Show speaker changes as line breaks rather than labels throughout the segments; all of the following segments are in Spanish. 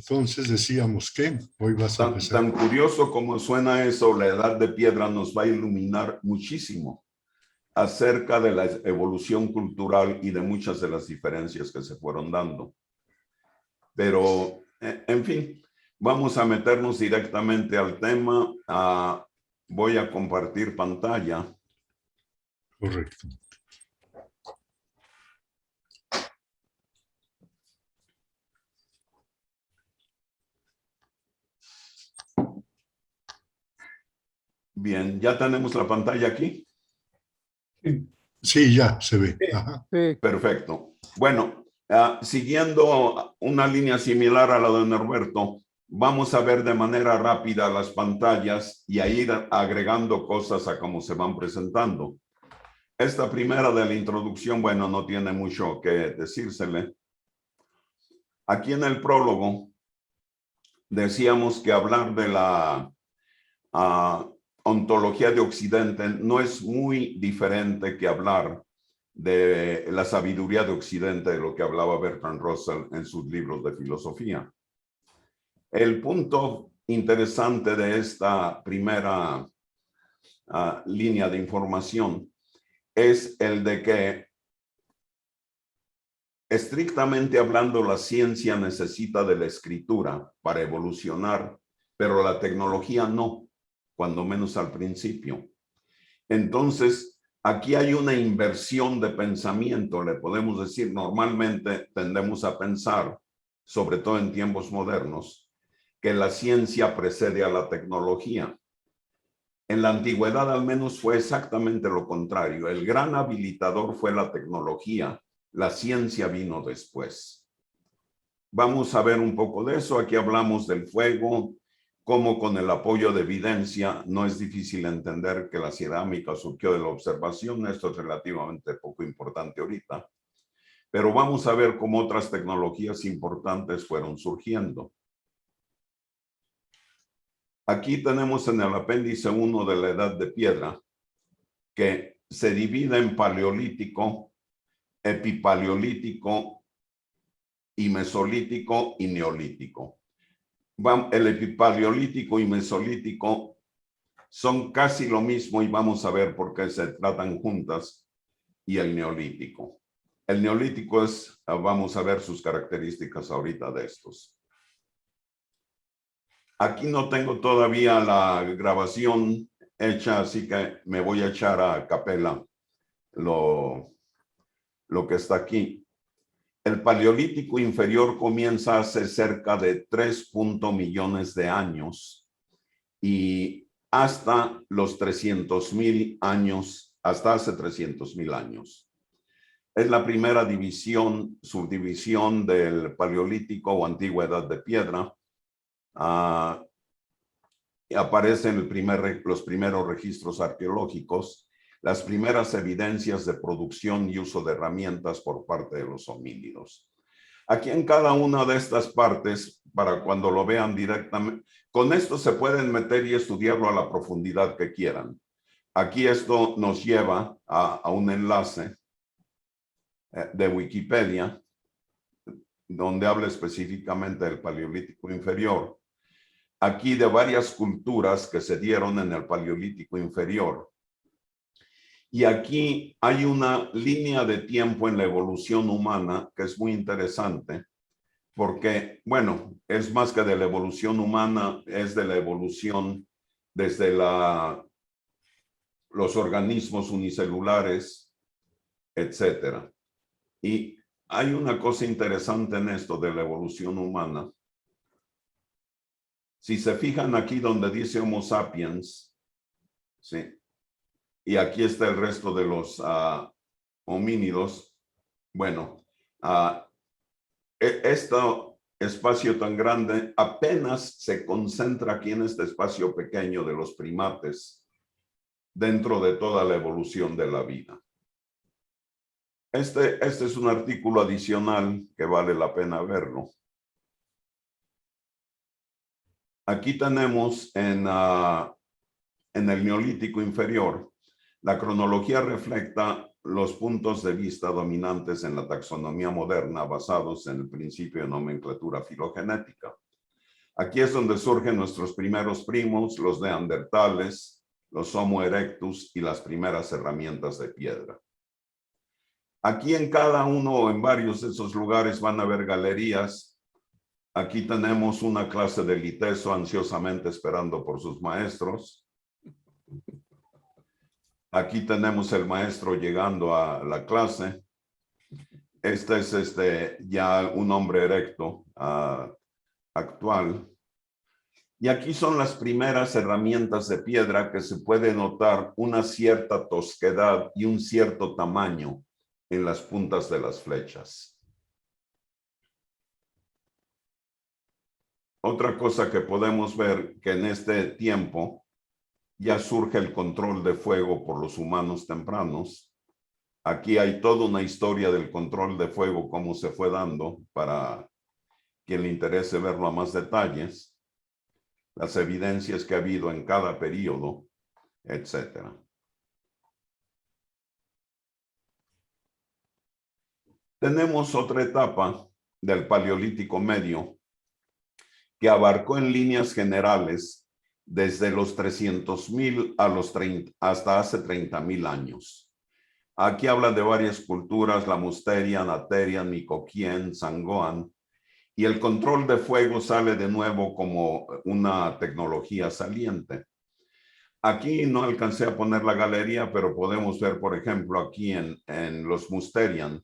entonces decíamos que hoy vas a empezar.
Tan curioso como suena eso, la edad de piedra nos va a iluminar muchísimo acerca de la evolución cultural y de muchas de las diferencias que se fueron dando. Pero, en fin, vamos a meternos directamente al tema. Voy a compartir pantalla.
Correcto.
Bien, ¿ya tenemos la pantalla aquí?
Sí, ya se ve. Ajá.
Sí.
Perfecto. Bueno, siguiendo una línea similar a la de Norberto, vamos a ver de manera rápida las pantallas y a ir agregando cosas a cómo se van presentando. Esta primera de la introducción, bueno, no tiene mucho que decírsele. Aquí en el prólogo decíamos que hablar de la ontología de Occidente no es muy diferente que hablar de la sabiduría de Occidente, de lo que hablaba Bertrand Russell en sus libros de filosofía. El punto interesante de esta primera línea de información es el de que, estrictamente hablando, la ciencia necesita de la escritura para evolucionar, pero la tecnología no, cuando menos al principio. Entonces, aquí hay una inversión de pensamiento, le podemos decir. Normalmente tendemos a pensar, sobre todo en tiempos modernos, que la ciencia precede a la tecnología. En la antigüedad al menos fue exactamente lo contrario. El gran habilitador fue la tecnología. La ciencia vino después. Vamos a ver un poco de eso. Aquí hablamos del fuego, cómo con el apoyo de evidencia no es difícil entender que la cerámica surgió de la observación. Esto es relativamente poco importante ahorita. Pero vamos a ver cómo otras tecnologías importantes fueron surgiendo. Aquí tenemos en el apéndice 1 de la Edad de Piedra, que se divide en paleolítico, epipaleolítico y mesolítico y neolítico. El epipaleolítico y mesolítico son casi lo mismo y vamos a ver por qué se tratan juntas, y el neolítico. El neolítico es, vamos a ver sus características ahorita de estos. Aquí no tengo todavía la grabación hecha, así que me voy a echar a capela lo que está aquí. El paleolítico inferior comienza hace cerca de 3 millones de años y hasta los 300,000 años, hasta hace 300,000 años. Es la primera subdivisión del paleolítico o antigua edad de piedra. Aparecen los primeros registros arqueológicos, las primeras evidencias de producción y uso de herramientas por parte de los homínidos. Aquí en cada una de estas partes, para cuando lo vean directamente, con esto se pueden meter y estudiarlo a la profundidad que quieran. Aquí esto nos lleva a un enlace de Wikipedia, donde habla específicamente del Paleolítico inferior. Aquí de varias culturas que se dieron en el Paleolítico inferior. Y aquí hay una línea de tiempo en la evolución humana que es muy interesante, porque, bueno, es más que de la evolución humana, es de la evolución desde los organismos unicelulares, etcétera. Y hay una cosa interesante en esto de la evolución humana. Si se fijan aquí donde dice Homo sapiens, ¿sí? Y aquí está el resto de los homínidos. Bueno, este espacio tan grande apenas se concentra aquí en este espacio pequeño de los primates dentro de toda la evolución de la vida. Este es un artículo adicional que vale la pena verlo. Aquí tenemos en el Neolítico inferior, la cronología refleja los puntos de vista dominantes en la taxonomía moderna basados en el principio de nomenclatura filogenética. Aquí es donde surgen nuestros primeros primos, los neandertales, los Homo erectus y las primeras herramientas de piedra. Aquí en cada uno o en varios de esos lugares van a haber galerías. Aquí tenemos una clase de liteso ansiosamente esperando por sus maestros. Aquí tenemos el maestro llegando a la clase. Este es ya un hombre erecto actual. Y aquí son las primeras herramientas de piedra que se puede notar una cierta tosquedad y un cierto tamaño en las puntas de las flechas. Otra cosa que podemos ver que en este tiempo ya surge el control de fuego por los humanos tempranos. Aquí hay toda una historia del control de fuego, cómo se fue dando para quien le interese verlo a más detalles, las evidencias que ha habido en cada periodo, etcétera. Tenemos otra etapa del Paleolítico Medio que abarcó en líneas generales desde los 300,000 hasta hace 30,000 años. Aquí habla de varias culturas, la Musterian, Aterian, Micoquien, Sangoan, y el control de fuego sale de nuevo como una tecnología saliente. Aquí no alcancé a poner la galería, pero podemos ver, por ejemplo, aquí en los Musterian,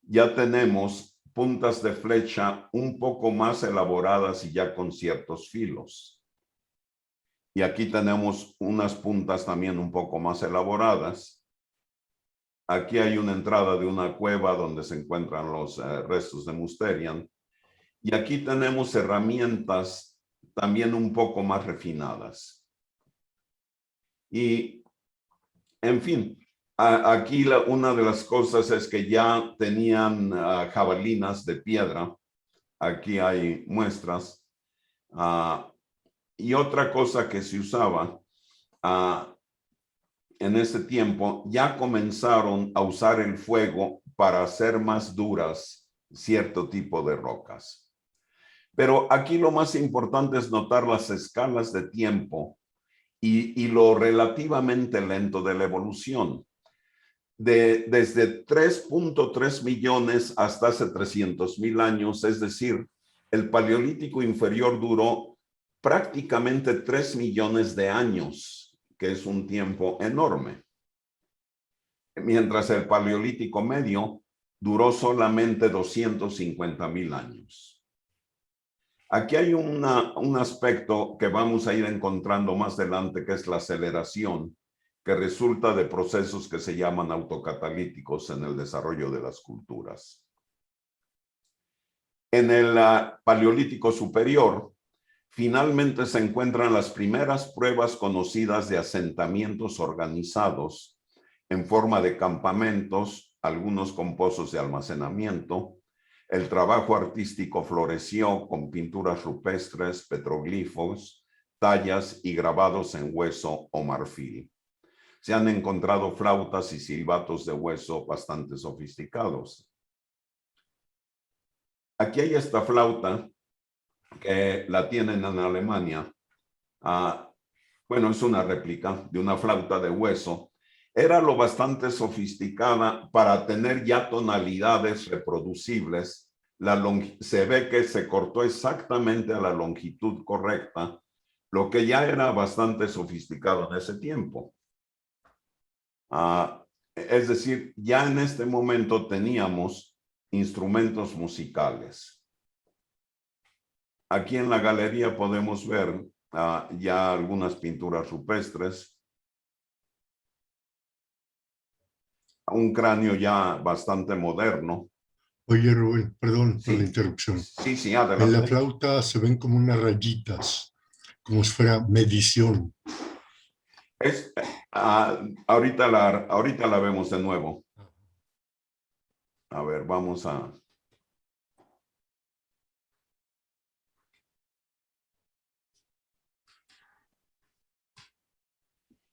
ya tenemos puntas de flecha un poco más elaboradas y ya con ciertos filos. Y aquí tenemos unas puntas también un poco más elaboradas. Aquí hay una entrada de una cueva donde se encuentran los restos de Musterian. Y aquí tenemos herramientas también un poco más refinadas. Y, en fin, aquí una de las cosas es que ya tenían jabalinas de piedra. Aquí hay muestras. Y otra cosa que se usaba en ese tiempo, ya comenzaron a usar el fuego para hacer más duras cierto tipo de rocas. Pero aquí lo más importante es notar las escalas de tiempo y lo relativamente lento de la evolución. Desde 3.3 millones hasta hace 300,000 años, es decir, el Paleolítico inferior duró prácticamente 3 millones de años, que es un tiempo enorme. Mientras el Paleolítico medio duró solamente 250,000 años. Aquí hay un aspecto que vamos a ir encontrando más adelante, que es la aceleración, que resulta de procesos que se llaman autocatalíticos en el desarrollo de las culturas. En el Paleolítico superior, finalmente se encuentran las primeras pruebas conocidas de asentamientos organizados en forma de campamentos, algunos con pozos de almacenamiento. El trabajo artístico floreció con pinturas rupestres, petroglifos, tallas y grabados en hueso o marfil. Se han encontrado flautas y silbatos de hueso bastante sofisticados. Aquí hay esta flauta que la tienen en Alemania. Bueno, es una réplica de una flauta de hueso. Era lo bastante sofisticada para tener ya tonalidades reproducibles. Se ve que se cortó exactamente a la longitud correcta, lo que ya era bastante sofisticado en ese tiempo. Es decir, ya en este momento teníamos instrumentos musicales. Aquí en la galería podemos ver ya algunas pinturas rupestres. Un cráneo ya bastante moderno.
Oye, Rubén, perdón por la
Sí,
interrupción.
sí,
En la
adelante.
flauta se ven como unas rayitas, como si fuera medición.
Ahorita la vemos de nuevo. A ver, vamos a...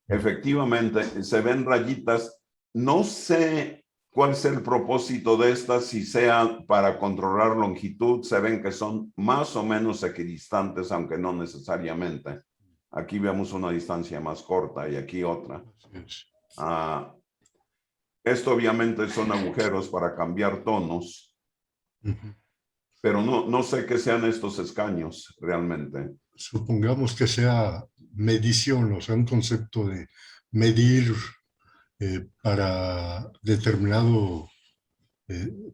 Efectivamente, se ven rayitas. No sé ¿Cuál es el propósito de estas? Si sea para controlar longitud, se ven que son más o menos equidistantes, aunque no necesariamente. Aquí vemos una distancia más corta y aquí otra.
Así es.
Esto obviamente son agujeros para cambiar tonos, pero no sé qué sean estos escaños realmente.
Supongamos que sea medición, o sea, un concepto de medir para determinado,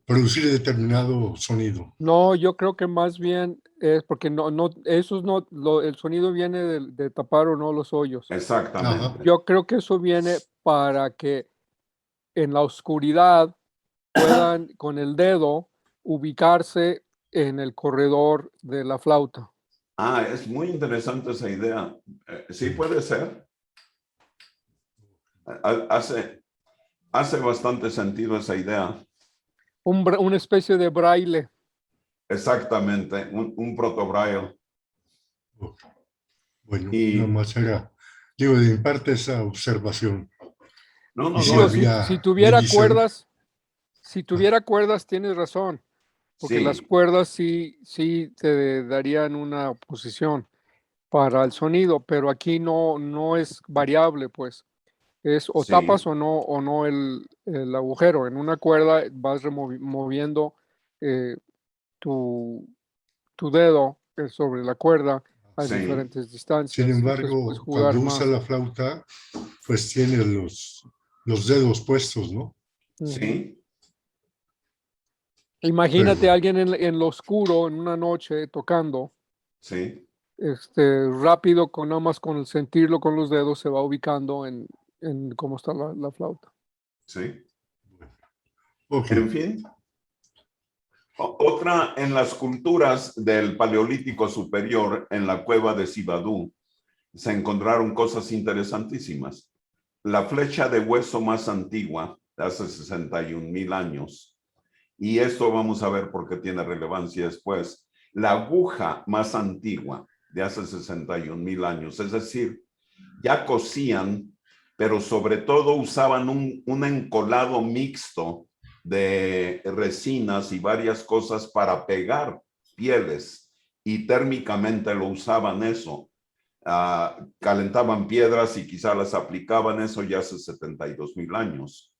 producir determinado sonido.
No, yo creo que más bien es porque esos no, el sonido viene de tapar o no los hoyos.
Exactamente.
Ajá.
Yo creo que eso viene para que en la oscuridad puedan con el dedo ubicarse en el corredor de la flauta.
Es muy interesante esa idea. Sí puede ser. Hace bastante sentido esa idea.
Una especie de braille.
Exactamente, un proto-braille.
Bueno,
Y-
nada más era, digo, de mi parte esa observación.
No,
Y sí
Digo,
había
si tuviera
medición.
cuerdas, tienes razón, porque las
Sí,
cuerdas sí te darían una posición para el sonido, pero aquí no es variable, pues. Es o
sí,
tapas o no el agujero. En una cuerda vas moviendo eh, tu, tu dedo sobre la cuerda a
sí,
diferentes
Sin
distancias. Entonces puedes
embargo,
jugar
cuando usa
más.
la flauta, pues tiene los dedos puestos, ¿no?
Ujú.
sí,
Pero
Imagínate a alguien en lo oscuro en una noche tocando,
sí,
rápido, con nada más con el sentirlo con los dedos, se va ubicando en cómo está la flauta.
sí.
ok,
En fin, otra en las culturas del Paleolítico Superior, en la cueva de Sibadú, se encontraron cosas interesantísimas. La flecha de hueso más antigua, de hace 61,000 años, y esto vamos a ver por qué tiene relevancia después. La aguja más antigua, de hace 61,000 años, es decir, ya cosían, pero sobre todo usaban un encolado mixto de resinas y varias cosas para pegar pieles, y térmicamente lo usaban eso. Calentaban piedras y quizá las aplicaban, eso ya hace 72,000 años.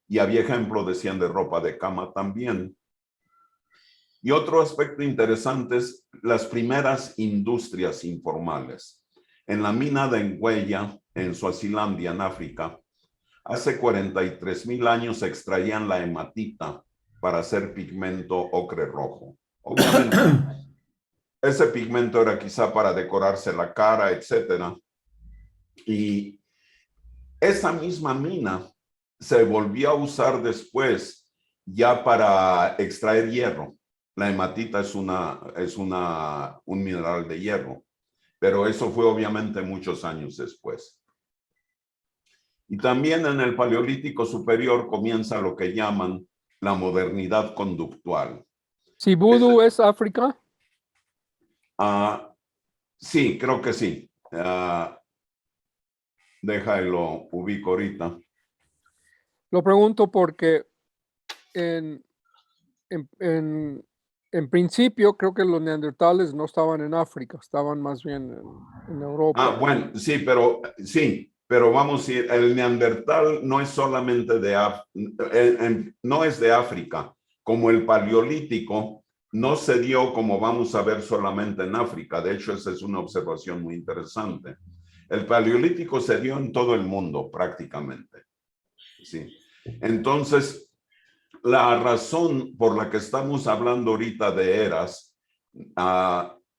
Y había ejemplo, decían, de ropa de cama también. Y otro aspecto interesante es las primeras industrias informales. En la mina de Engüeya, en Suazilandia, en África, hace 43,000 años extraían la hematita para hacer pigmento ocre rojo. Obviamente, ese pigmento era quizá para decorarse la cara, etcétera. Y esa misma mina se volvió a usar después ya para extraer hierro. La hematita es un mineral de hierro, pero eso fue obviamente muchos años después. Y también en el Paleolítico Superior comienza lo que llaman la modernidad conductual.
Si vudú es África,
Sí, creo que sí. Déjalo, ubico ahorita.
lo pregunto porque en, en, en, en principio creo que los neandertales no estaban en África, estaban más bien en Europa.
Bueno, sí, pero vamos a ir, el neandertal no es solamente no es de África, como el paleolítico no se dio, como vamos a ver, solamente en África. De hecho, esa es una observación muy interesante. El paleolítico se dio en todo el mundo prácticamente. Sí. Entonces, la razón por la que estamos hablando ahorita de eras,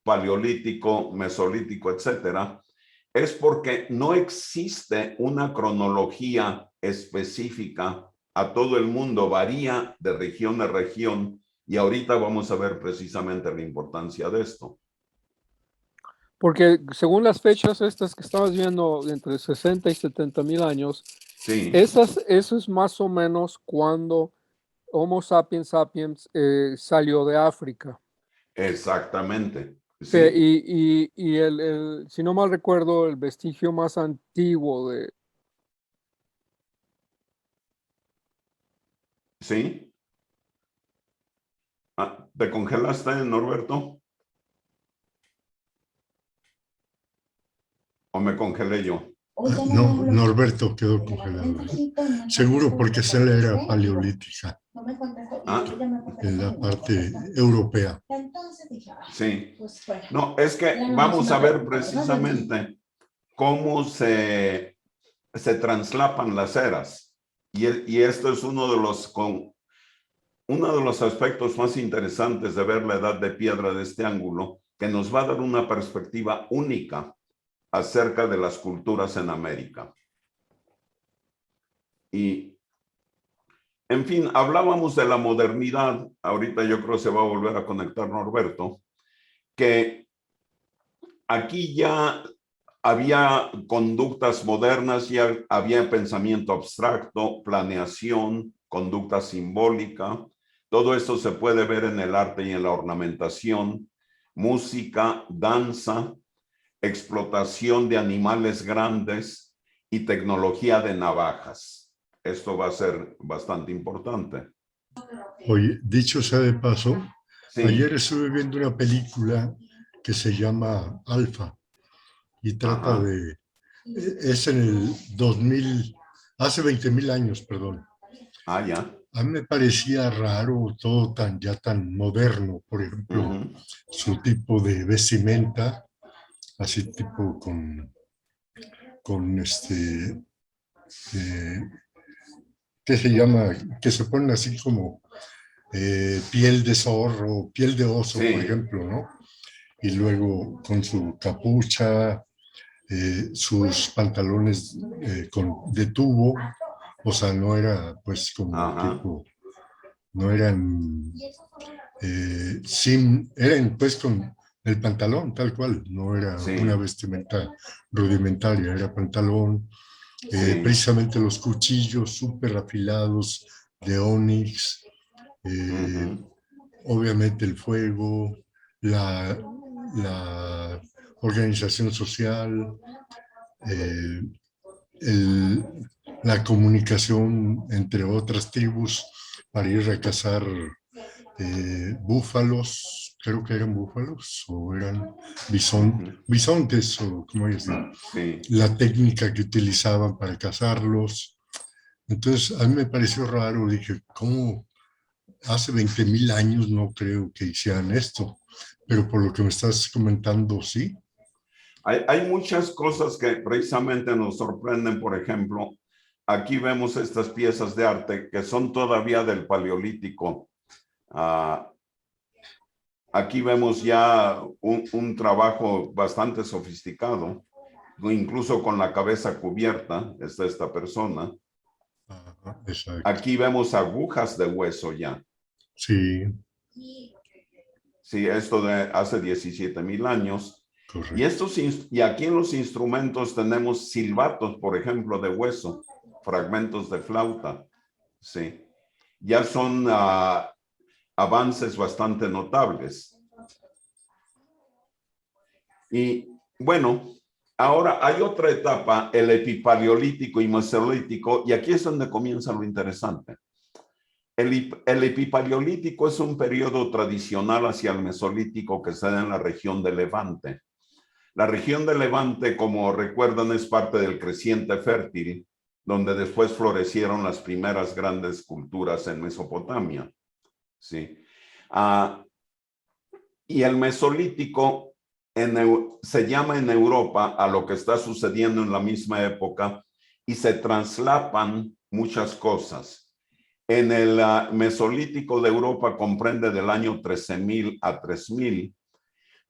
paleolítico, mesolítico, etcétera, es porque no existe una cronología específica a todo el mundo, varía de región a región, y ahorita vamos a ver precisamente la importancia de esto.
Porque según las fechas estas que estabas viendo, entre 60 y 70,000 años,
Sí,
eso es más o menos cuando Homo sapiens sapiens salió de África.
exactamente.
Pe-
Sí,
y si no mal recuerdo, el vestigio más antiguo
¿Sí? Ah, ¿te congelaste, Norberto? ¿O me congelé yo?
No, Norberto quedó congelado. Seguro porque esa era paleolítica,
Ah,
en la parte europea.
sí. No, es que vamos a ver precisamente cómo se traslapan las eras. Y esto es uno de los aspectos más interesantes de ver la edad de piedra de este ángulo, que nos va a dar una perspectiva única acerca de las culturas en América. Y, en fin, hablábamos de la modernidad. Ahorita yo creo que se va a volver a conectar Norberto, que aquí ya había conductas modernas, ya había pensamiento abstracto, planeación, conducta simbólica. Todo esto se puede ver en el arte y en la ornamentación, música, danza, explotación de animales grandes y tecnología de navajas. Esto va a ser bastante importante.
Oye, dicho sea de paso,
Sí.
ayer estuve viendo una película que se llama Alfa y trata
Ajá.
es en el 2000, hace 20,000 años, perdón.
Ah, ya.
A mí me parecía raro todo ya tan moderno, por ejemplo, su tipo de vestimenta, así tipo con ¿qué se llama? Que se ponen así como piel de zorro, piel de oso, por
Sí.
ejemplo, ¿no? Y luego con su capucha, sus pantalones de tubo, o sea, no era pues como
Ajá.
tipo, no eran eran pues con el pantalón tal cual, no era
Sí.
una vestimenta rudimentaria, era pantalón,
Sí.
precisamente los cuchillos súper afilados de ónix, obviamente el fuego, la organización social, eh, el- la comunicación entre otras tribus para ir a cazar búfalos, creo que eran búfalos o eran bisontes o como decir,
Sí.
la técnica que utilizaban para cazarlos. Entonces a mí me pareció raro, dije, ¿cómo hace 20,000 años no creo que hicieran esto? Pero por lo que me estás comentando, sí.
Hay muchas cosas que precisamente nos sorprenden. Por ejemplo, aquí vemos estas piezas de arte que son todavía del Paleolítico. Aquí vemos ya un trabajo bastante sofisticado, incluso con la cabeza cubierta está esta persona.
Ajá, exacto.
Aquí vemos agujas de hueso ya.
Sí,
Sí, esto de hace 17,000 años.
correcto.
Y aquí en los instrumentos tenemos silbatos, por ejemplo, de hueso, fragmentos de flauta. Sí, ya son avances bastante notables. Y bueno, ahora hay otra etapa, el epipaleolítico y mesolítico, y aquí es donde comienza lo interesante. El epipaleolítico es un periodo tradicional hacia el mesolítico que se da en la región de Levante. La región de Levante, como recuerdan, es parte del creciente fértil, donde después florecieron las primeras grandes culturas en Mesopotamia. ¿Sí? Y el mesolítico se llama en Europa a lo que está sucediendo en la misma época y se traslapan muchas cosas. En el mesolítico de Europa comprende del año 13,000 a 3,000,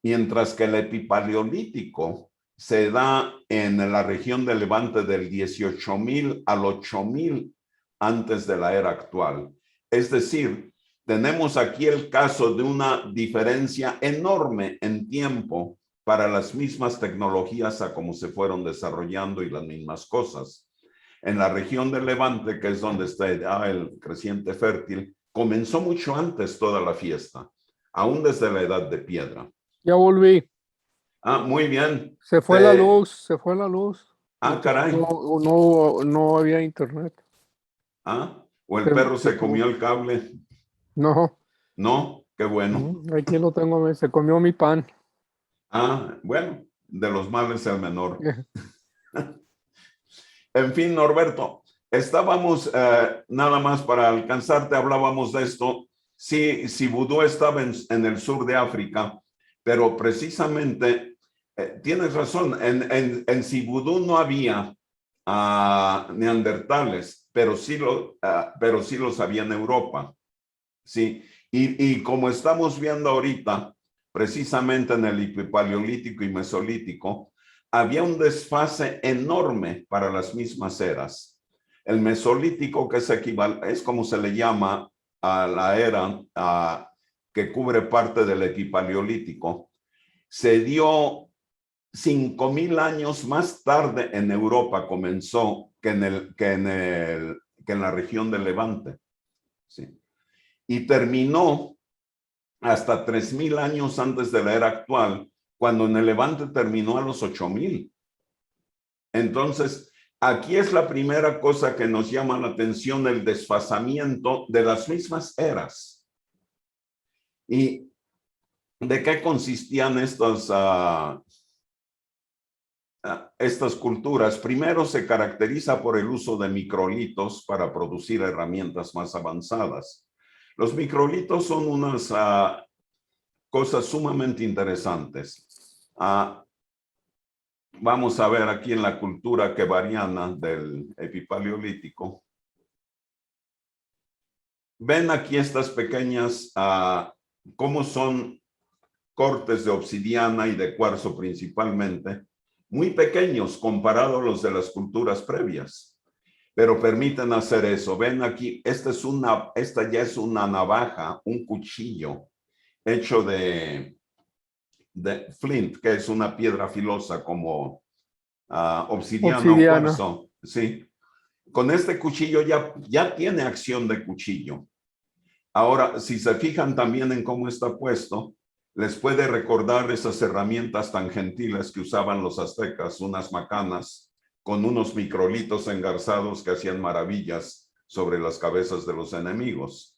mientras que el epipaleolítico se da en la región de Levante del 18,000 al 8,000 antes de la era actual. Es decir, tenemos aquí el caso de una diferencia enorme en tiempo para las mismas tecnologías a cómo se fueron desarrollando y las mismas cosas. En la región de Levante, que es donde está el creciente fértil, comenzó mucho antes toda la fiesta, aún desde la edad de piedra.
Ya volví.
Muy bien.
Se fue la luz, se fue la luz.
Caray.
No había internet.
¿O el perro se comió el cable?
No.
No, qué bueno.
Aquí lo tengo, se comió mi pan.
Ah, bueno, de los males el menor. En fin, Norberto, estábamos, nada más para alcanzarte, hablábamos de esto. Sí, si vudú estaba en el sur de África, pero precisamente, tienes razón, en Sibudú no había neandertales, pero sí los había en Europa. Sí, y como estamos viendo ahorita, precisamente en el Paleolítico y Mesolítico, había un desfase enorme para las mismas eras. El Mesolítico, que es como se le llama a la era que cubre parte del Epipaleolítico, se dio 5,000 años más tarde en Europa, comenzó que en la región del Levante. Sí. Y terminó hasta 3,000 años antes de la era actual, cuando en el Levante terminó a los 8,000. Entonces, aquí es la primera cosa que nos llama la atención, el desfasamiento de las mismas eras. ¿Y de qué consistían estas culturas? Primero, se caracteriza por el uso de microlitos para producir herramientas más avanzadas. Los microlitos son unas cosas sumamente interesantes. Vamos a ver aquí en la cultura quebariana del Epipaleolítico. Ven aquí estas pequeñas, cómo son cortes de obsidiana y de cuarzo principalmente, muy pequeños comparados a los de las culturas previas, pero permiten hacer eso. Ven aquí, esta ya es una navaja, un cuchillo hecho de flint, que es una piedra filosa como obsidiana o cuarzo. Sí. Con este cuchillo ya tiene acción de cuchillo. Ahora, si se fijan también en cómo está puesto, les puede recordar esas herramientas tan gentiles que usaban los aztecas, unas macanas con unos microlitos engarzados que hacían maravillas sobre las cabezas de los enemigos.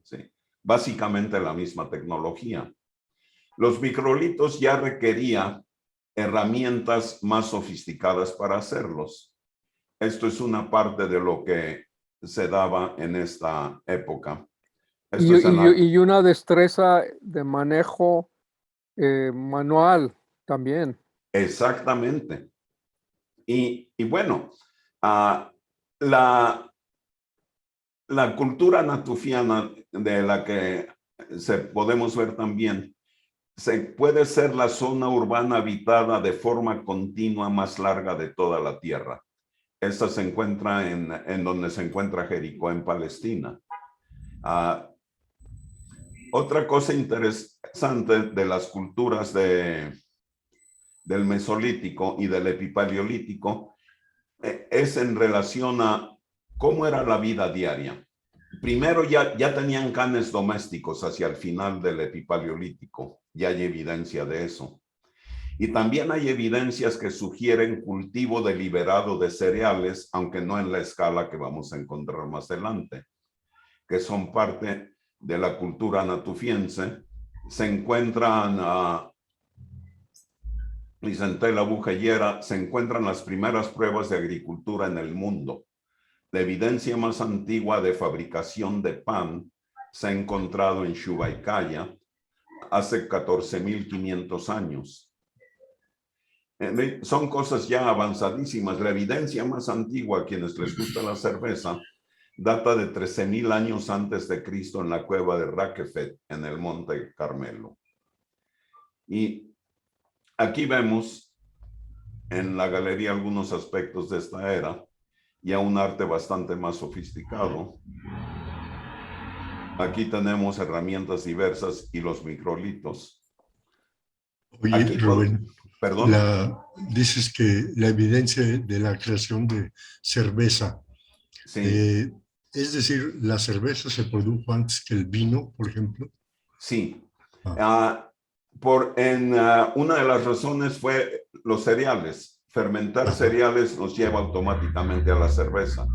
Sí. Básicamente la misma tecnología. Los microlitos ya requerían herramientas más sofisticadas para hacerlos. Esto es una parte de lo que se daba en esta época.
Y una destreza de manejo manual también.
Exactamente. Y bueno, la cultura natufiana de la que podemos ver también, puede ser la zona urbana habitada de forma continua más larga de toda la tierra. Esta se encuentra en donde se encuentra Jericó, en Palestina. Otra cosa interesante de las culturas del Mesolítico y del Epipaleolítico es en relación a cómo era la vida diaria. Primero ya tenían canes domésticos hacia el final del Epipaleolítico. Ya hay evidencia de eso. Y también hay evidencias que sugieren cultivo deliberado de cereales, aunque no en la escala que vamos a encontrar más adelante, que son parte de la cultura natufiense. Se encuentran, Vicentela Bujellera, se encuentran las primeras pruebas de agricultura en el mundo. La evidencia más antigua de fabricación de pan se ha encontrado en Shubaykaya hace 14,500 años. Son cosas ya avanzadísimas. La evidencia más antigua, a quienes les gusta la cerveza, data de 13,000 años antes de Cristo en la cueva de Raquefet, en el Monte Carmelo. Y aquí vemos en la galería algunos aspectos de esta era, ya un arte bastante más sofisticado. Aquí tenemos herramientas diversas y los microlitos.
Oye,
aquí,
Rubén,
perdón.
Dices que la evidencia de la creación de cerveza,
Sí.
es decir, ¿la cerveza se produjo antes que el vino, por ejemplo?
Sí. Una de las razones fue los cereales. Fermentar cereales nos lleva automáticamente a la cerveza.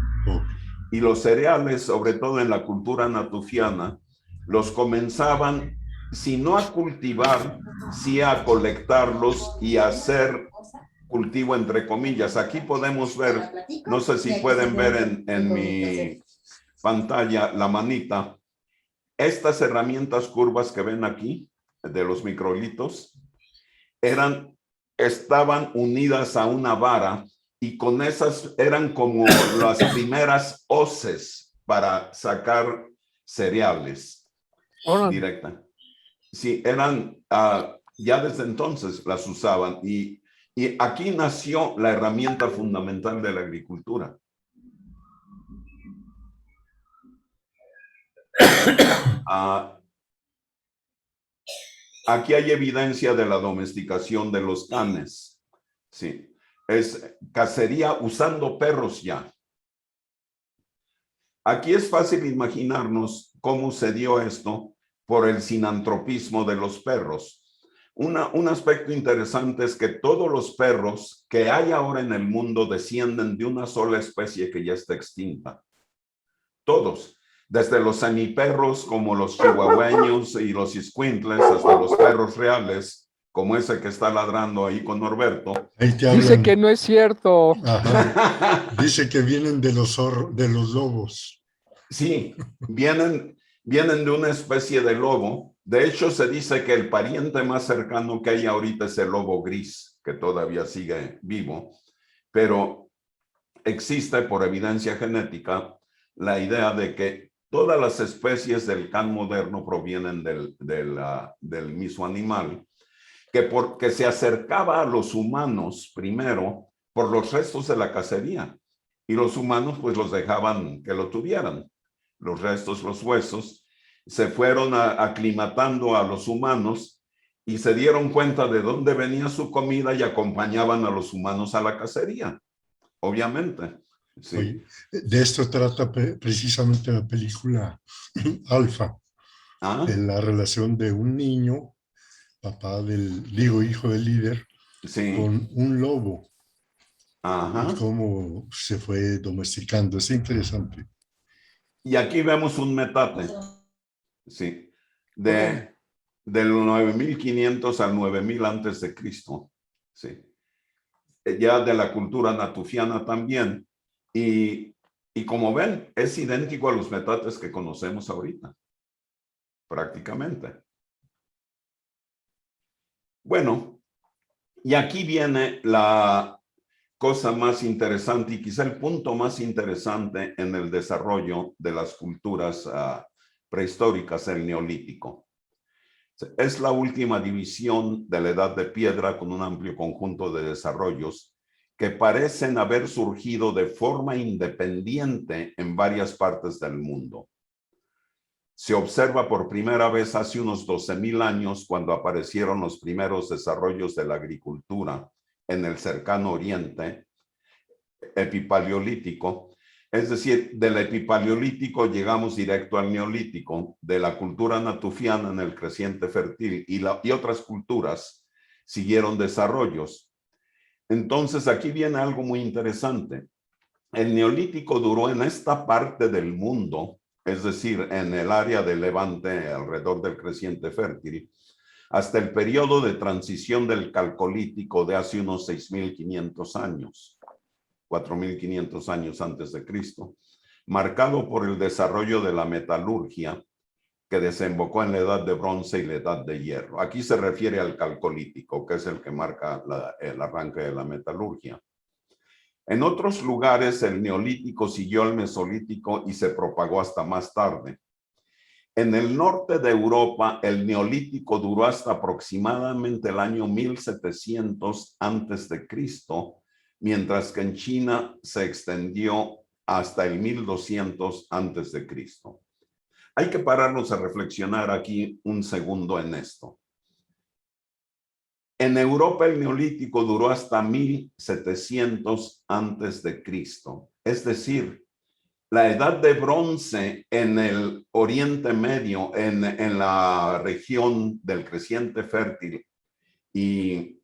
Y los cereales, sobre todo en la cultura natufiana, los comenzaban, si no a cultivar, sí a colectarlos y a hacer cultivo entre comillas. Aquí podemos ver, no sé si pueden ver en mi pantalla la manita, estas herramientas curvas que ven aquí, de los microlitos, estaban unidas a una vara y con esas eran como las primeras hoces para sacar cereales directa. Sí, eran, ya desde entonces las usaban y aquí nació la herramienta fundamental de la agricultura. Aquí hay evidencia de la domesticación de los canes. Sí, es cacería usando perros ya. Aquí es fácil imaginarnos cómo se dio esto por el sinantropismo de los perros. Un aspecto interesante es que todos los perros que hay ahora en el mundo descienden de una sola especie que ya está extinta. Todos, desde los semiperros como los chihuahueños y los escuintles hasta los perros reales, como ese que está ladrando ahí con Norberto.
Dice que no es cierto.
Ajá. Dice que vienen de los lobos.
Sí, vienen de una especie de lobo. De hecho, se dice que el pariente más cercano que hay ahorita es el lobo gris, que todavía sigue vivo, pero existe por evidencia genética la idea de que todas las especies del can moderno provienen del mismo animal, que porque se acercaba a los humanos primero por los restos de la cacería, y los humanos pues los dejaban que lo tuvieran. Los restos, los huesos, se fueron aclimatando a los humanos y se dieron cuenta de dónde venía su comida y acompañaban a los humanos a la cacería, obviamente. Sí.
Oye, de esto trata precisamente la película Alfa, de la relación de un niño, hijo del líder,
sí,
con un lobo.
Ajá.
Y cómo se fue domesticando. Es interesante.
Y aquí vemos un metate, sí, del 9500 al 9000 antes de Cristo, sí, ya de la cultura natufiana también, y como ven, es idéntico a los metates que conocemos ahorita, prácticamente. Bueno, y aquí viene la cosa más interesante y quizá el punto más interesante en el desarrollo de las culturas prehistóricas, el neolítico. Es la última división de la edad de piedra con un amplio conjunto de desarrollos que parecen haber surgido de forma independiente en varias partes del mundo. Se observa por primera vez hace unos 12,000 años cuando aparecieron los primeros desarrollos de la agricultura en el cercano oriente epipaleolítico. Es decir, del epipaleolítico llegamos directo al neolítico, de la cultura natufiana en el creciente fértil y otras culturas siguieron desarrollos. Entonces aquí viene algo muy interesante. El neolítico duró en esta parte del mundo, es decir, en el área de Levante alrededor del creciente fértil, hasta el periodo de transición del calcolítico de hace unos 6,500 años, 4,500 años antes de Cristo, marcado por el desarrollo de la metalurgia que desembocó en la edad de bronce y la edad de hierro. Aquí se refiere al calcolítico, que es el que marca el arranque de la metalurgia. En otros lugares, el neolítico siguió al mesolítico y se propagó hasta más tarde. En el norte de Europa, el neolítico duró hasta aproximadamente el año 1700 antes de Cristo, mientras que en China se extendió hasta el 1200 antes de Cristo. Hay que pararnos a reflexionar aquí un segundo en esto. En Europa el neolítico duró hasta 1700 antes de Cristo. Es decir, la edad de bronce en el Oriente Medio, en la región del creciente fértil y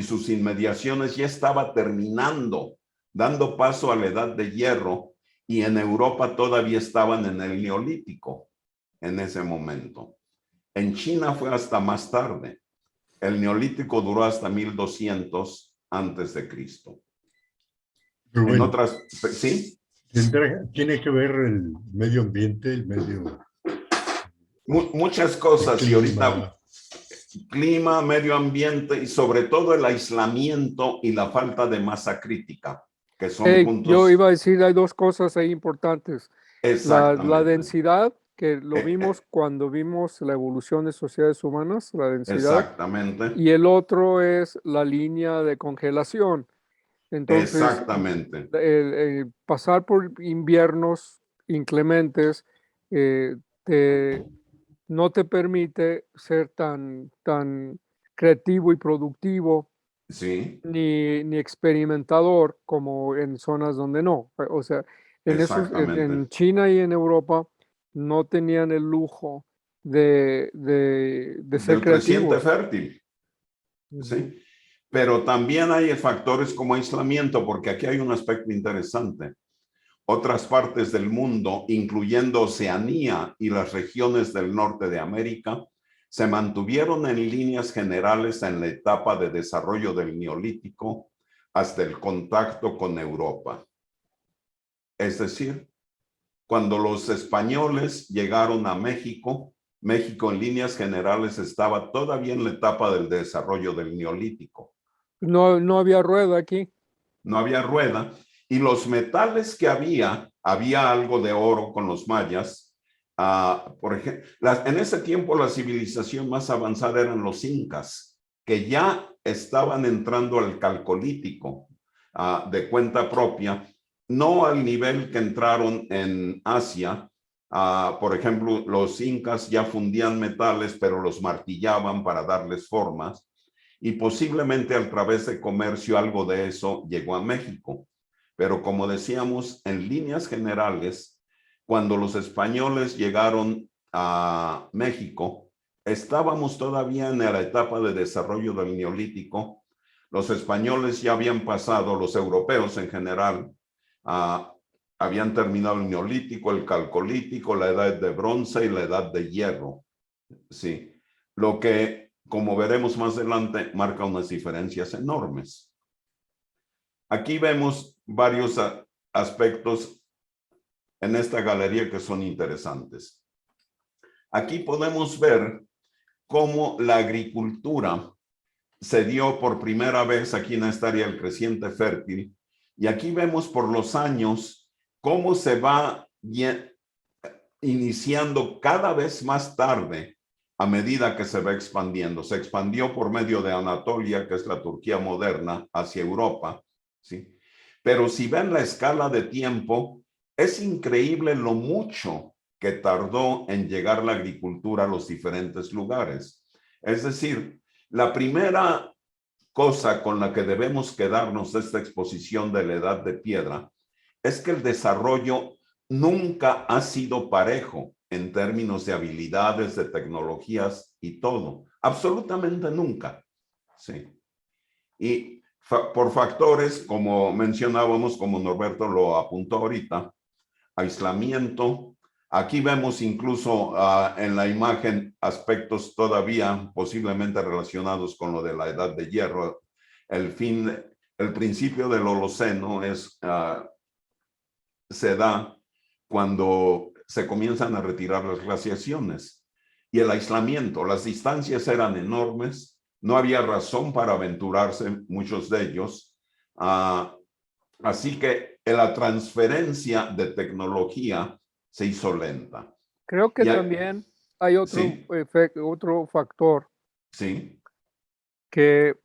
sus inmediaciones ya estaba terminando, dando paso a la edad de hierro y en Europa todavía estaban en el Neolítico en ese momento. En China fue hasta más tarde. El Neolítico duró hasta 1200 antes de Cristo.
Pero
En
bueno,
otras, ¿sí?
tiene que ver el medio ambiente, el medio
Muchas cosas, y ahorita
clima.
clima, medio ambiente y sobre todo el aislamiento y la falta de masa crítica, que son puntos.
Yo iba a decir, hay dos cosas ahí importantes. La
Exactamente.
densidad, que lo vimos cuando vimos la evolución de sociedades humanas, la densidad.
Exactamente.
Y el otro es la línea de congelación. Entonces,
Exactamente.
pasar por inviernos inclementes no te permite ser tan creativo y productivo
Sí,
ni experimentador como en zonas donde no. O sea, en
exactamente.
China y en Europa no tenían el lujo de ser
Del creciente
creativos.
fértil. Sí. Pero también hay factores como aislamiento, porque aquí hay un aspecto interesante. Otras partes del mundo, incluyendo Oceanía y las regiones del norte de América, se mantuvieron en líneas generales en la etapa de desarrollo del Neolítico hasta el contacto con Europa. Es decir, cuando los españoles llegaron a México, México en líneas generales estaba todavía en la etapa del desarrollo del Neolítico.
No había rueda aquí.
No había rueda, y los metales que había algo de oro con los mayas. Por ejemplo, en ese tiempo la civilización más avanzada eran los incas, que ya estaban entrando al calcolítico de cuenta propia, no al nivel que entraron en Asia. Por ejemplo, los incas ya fundían metales, pero los martillaban para darles formas. Y posiblemente a través de comercio algo de eso llegó a México. Pero como decíamos, en líneas generales, cuando los españoles llegaron a México, estábamos todavía en la etapa de desarrollo del Neolítico. Los españoles ya habían pasado, los europeos en general, habían terminado el Neolítico, el Calcolítico, la Edad de Bronce y la Edad de Hierro. Sí, lo que, como veremos más adelante, marca unas diferencias enormes. Aquí vemos varios aspectos en esta galería que son interesantes. Aquí podemos ver cómo la agricultura se dio por primera vez aquí en esta área del creciente fértil, y aquí vemos por los años cómo se va iniciando cada vez más tarde a medida que se va expandiendo. Se expandió por medio de Anatolia, que es la Turquía moderna, hacia Europa, ¿sí? Pero si ven la escala de tiempo, es increíble lo mucho que tardó en llegar la agricultura a los diferentes lugares. Es decir, la primera cosa con la que debemos quedarnos de esta exposición de la Edad de Piedra es que el desarrollo nunca ha sido parejo en términos de habilidades, de tecnologías y todo. Absolutamente nunca. Sí. Y por factores, como mencionábamos, como Norberto lo apuntó ahorita, aislamiento. Aquí vemos incluso en la imagen aspectos todavía posiblemente relacionados con lo de la Edad de Hierro. El principio del Holoceno se da cuando se comienzan a retirar las glaciaciones y el aislamiento. Las distancias eran enormes, no había razón para aventurarse muchos de ellos. Así que la transferencia de tecnología se hizo lenta.
Creo que también hay otro,
sí,
otro factor
sí,
que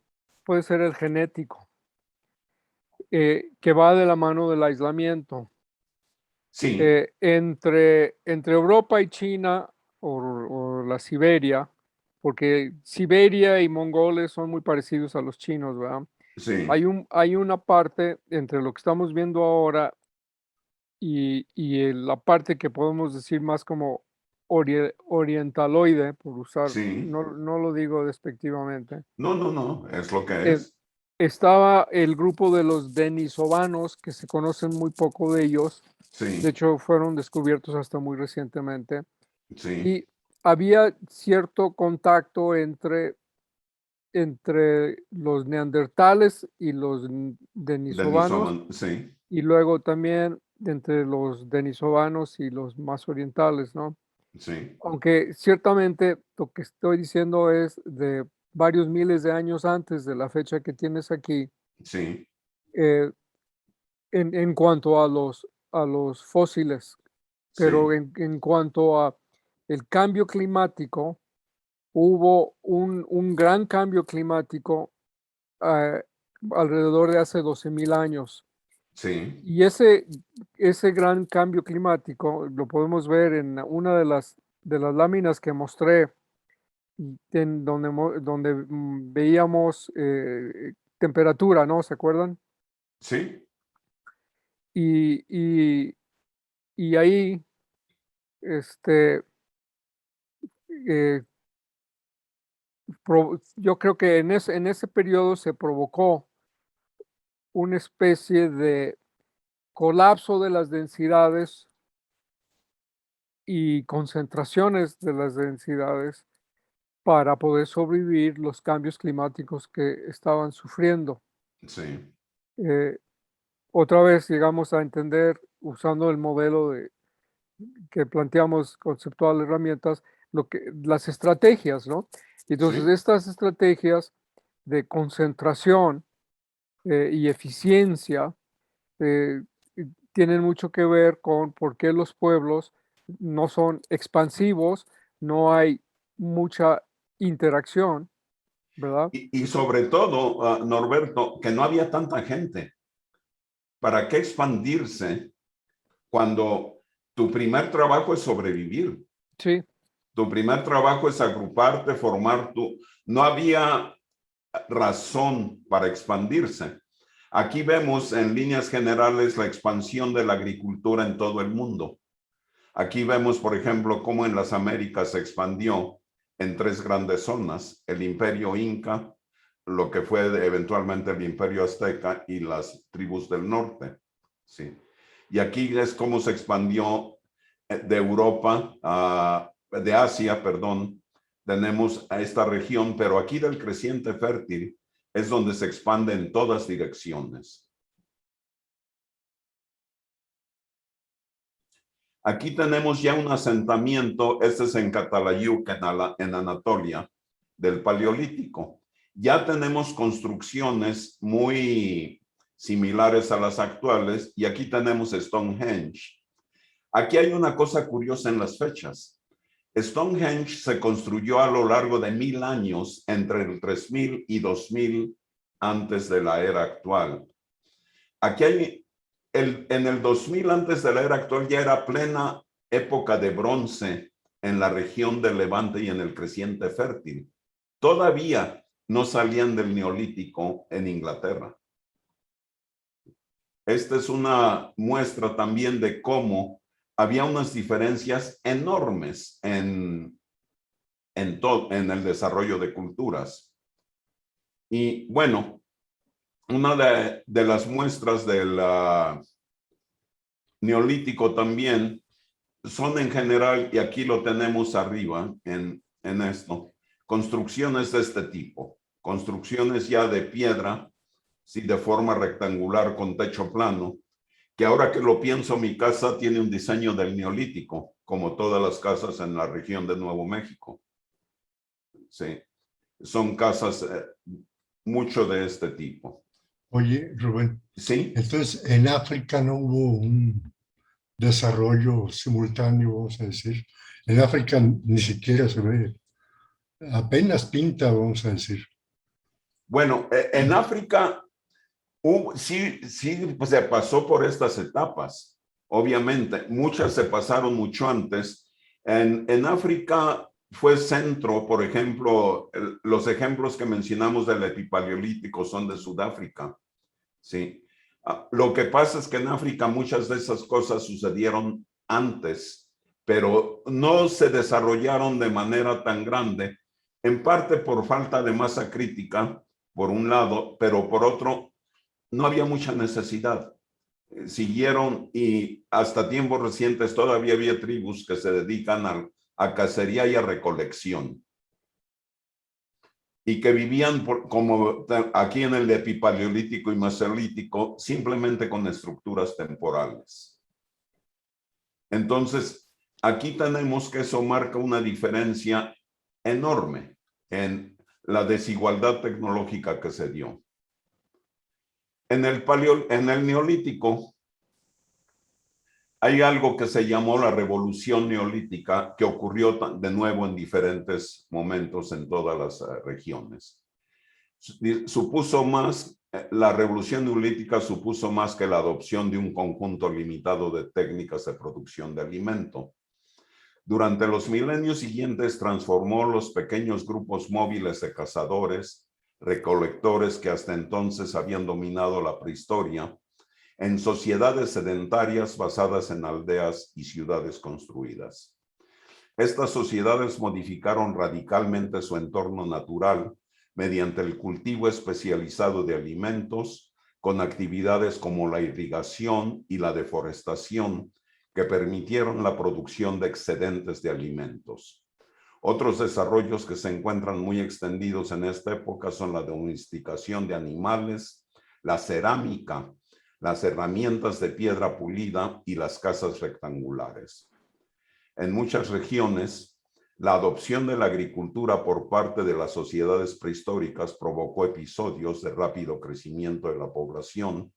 puede ser el genético, que va de la mano del aislamiento.
sí,
Entre Europa y China o la Siberia, porque Siberia y mongoles son muy parecidos a los chinos, ¿verdad?
sí,
Hay una parte entre lo que estamos viendo ahora y la parte que podemos decir más como orientaloide, por usar,
sí.
no lo digo despectivamente,
No, es lo que
eh,
es.
estaba el grupo de los denisovanos, que se conocen muy poco de ellos. De
Sí,
hecho, fueron descubiertos hasta muy recientemente.
sí.
Y había cierto contacto entre los neandertales y los denisovanos,
Denisovan, sí,
y luego también entre los denisovanos y los más orientales, ¿no?
sí,
Aunque ciertamente lo que estoy diciendo es de varios miles de años antes de la fecha que tienes aquí,
sí,
eh, en cuanto a los fósiles, pero
sí.
en cuanto a el cambio climático, hubo un gran cambio climático eh, alrededor de hace 12,000 años.
Sí,
Y ese gran cambio climático lo podemos ver en una de las láminas que mostré, en donde veíamos temperatura, ¿no? ¿Se acuerdan?
sí.
Y, y, y ahí, este, eh, yo creo que en ese periodo se provocó una especie de colapso de las densidades y concentraciones de las densidades para poder sobrevivir los cambios climáticos que estaban sufriendo.
Sí,
Eh, Otra vez llegamos a entender, usando el modelo que planteamos conceptual herramientas, las estrategias, ¿no? Entonces,
sí.
estas estrategias de concentración y eficiencia eh, tienen mucho que ver con por qué los pueblos no son expansivos, no hay mucha interacción, ¿verdad?
Y sobre todo, Norberto, que no había tanta gente. ¿Para qué expandirse cuando tu primer trabajo es sobrevivir?
Sí,
Tu primer trabajo es agruparte, formar tu... No había razón para expandirse. Aquí vemos en líneas generales la expansión de la agricultura en todo el mundo. Aquí vemos, por ejemplo, cómo en las Américas se expandió en tres grandes zonas: el Imperio Inca, lo que fue eventualmente el Imperio Azteca y las tribus del norte. Sí. Y aquí es cómo se expandió de Europa, de Asia, perdón, tenemos a esta región, pero aquí del creciente fértil es donde se expande en todas direcciones. Aquí tenemos ya un asentamiento, este es en Catalayuc, en Anatolia, del Paleolítico. Ya tenemos construcciones muy similares a las actuales y aquí tenemos Stonehenge. Aquí hay una cosa curiosa en las fechas. Stonehenge se construyó a lo largo de 1000 años, entre el 3000 y 2000 antes de la era actual. Aquí hay, en el 2000 antes de la era actual ya era plena época de bronce en la región del Levante y en el creciente fértil. Todavía no salían del neolítico en Inglaterra. Esta es una muestra también de cómo había unas diferencias enormes en el desarrollo de culturas. Y bueno, una de las muestras del neolítico también son en general, y aquí lo tenemos arriba en esto, construcciones de este tipo, construcciones ya de piedra, sí, de forma rectangular con techo plano, que ahora que lo pienso, mi casa tiene un diseño del neolítico, como todas las casas en la región de Nuevo México. Sí, son casas mucho de este tipo.
Oye, Rubén,
Sí,
entonces en África no hubo un desarrollo simultáneo, vamos a decir. En África ni siquiera se ve, apenas pinta, vamos a decir.
bueno, en África sí, sí, pues se pasó por estas etapas. Obviamente, muchas se pasaron mucho antes. En África fue centro, por ejemplo, los ejemplos que mencionamos del epipaleolítico son de Sudáfrica. Sí. Lo que pasa es que en África muchas de esas cosas sucedieron antes, pero no se desarrollaron de manera tan grande, en parte por falta de masa crítica por un lado, pero por otro, no había mucha necesidad. Siguieron y hasta tiempos recientes todavía había tribus que se dedican a cacería y a recolección. Y que vivían como aquí en el epipaleolítico y mesolítico, simplemente con estructuras temporales. Entonces, aquí tenemos que eso marca una diferencia enorme en la desigualdad tecnológica que se dio. En el neolítico hay algo que se llamó la revolución neolítica, que ocurrió de nuevo en diferentes momentos en todas las regiones. La revolución neolítica supuso más que la adopción de un conjunto limitado de técnicas de producción de alimento. Durante los milenios siguientes transformó los pequeños grupos móviles de cazadores, recolectores que hasta entonces habían dominado la prehistoria, en sociedades sedentarias basadas en aldeas y ciudades construidas. Estas sociedades modificaron radicalmente su entorno natural mediante el cultivo especializado de alimentos, con actividades como la irrigación y la deforestación que permitieron la producción de excedentes de alimentos. Otros desarrollos que se encuentran muy extendidos en esta época son la domesticación de animales, la cerámica, las herramientas de piedra pulida y las casas rectangulares. En muchas regiones, la adopción de la agricultura por parte de las sociedades prehistóricas provocó episodios de rápido crecimiento de la población,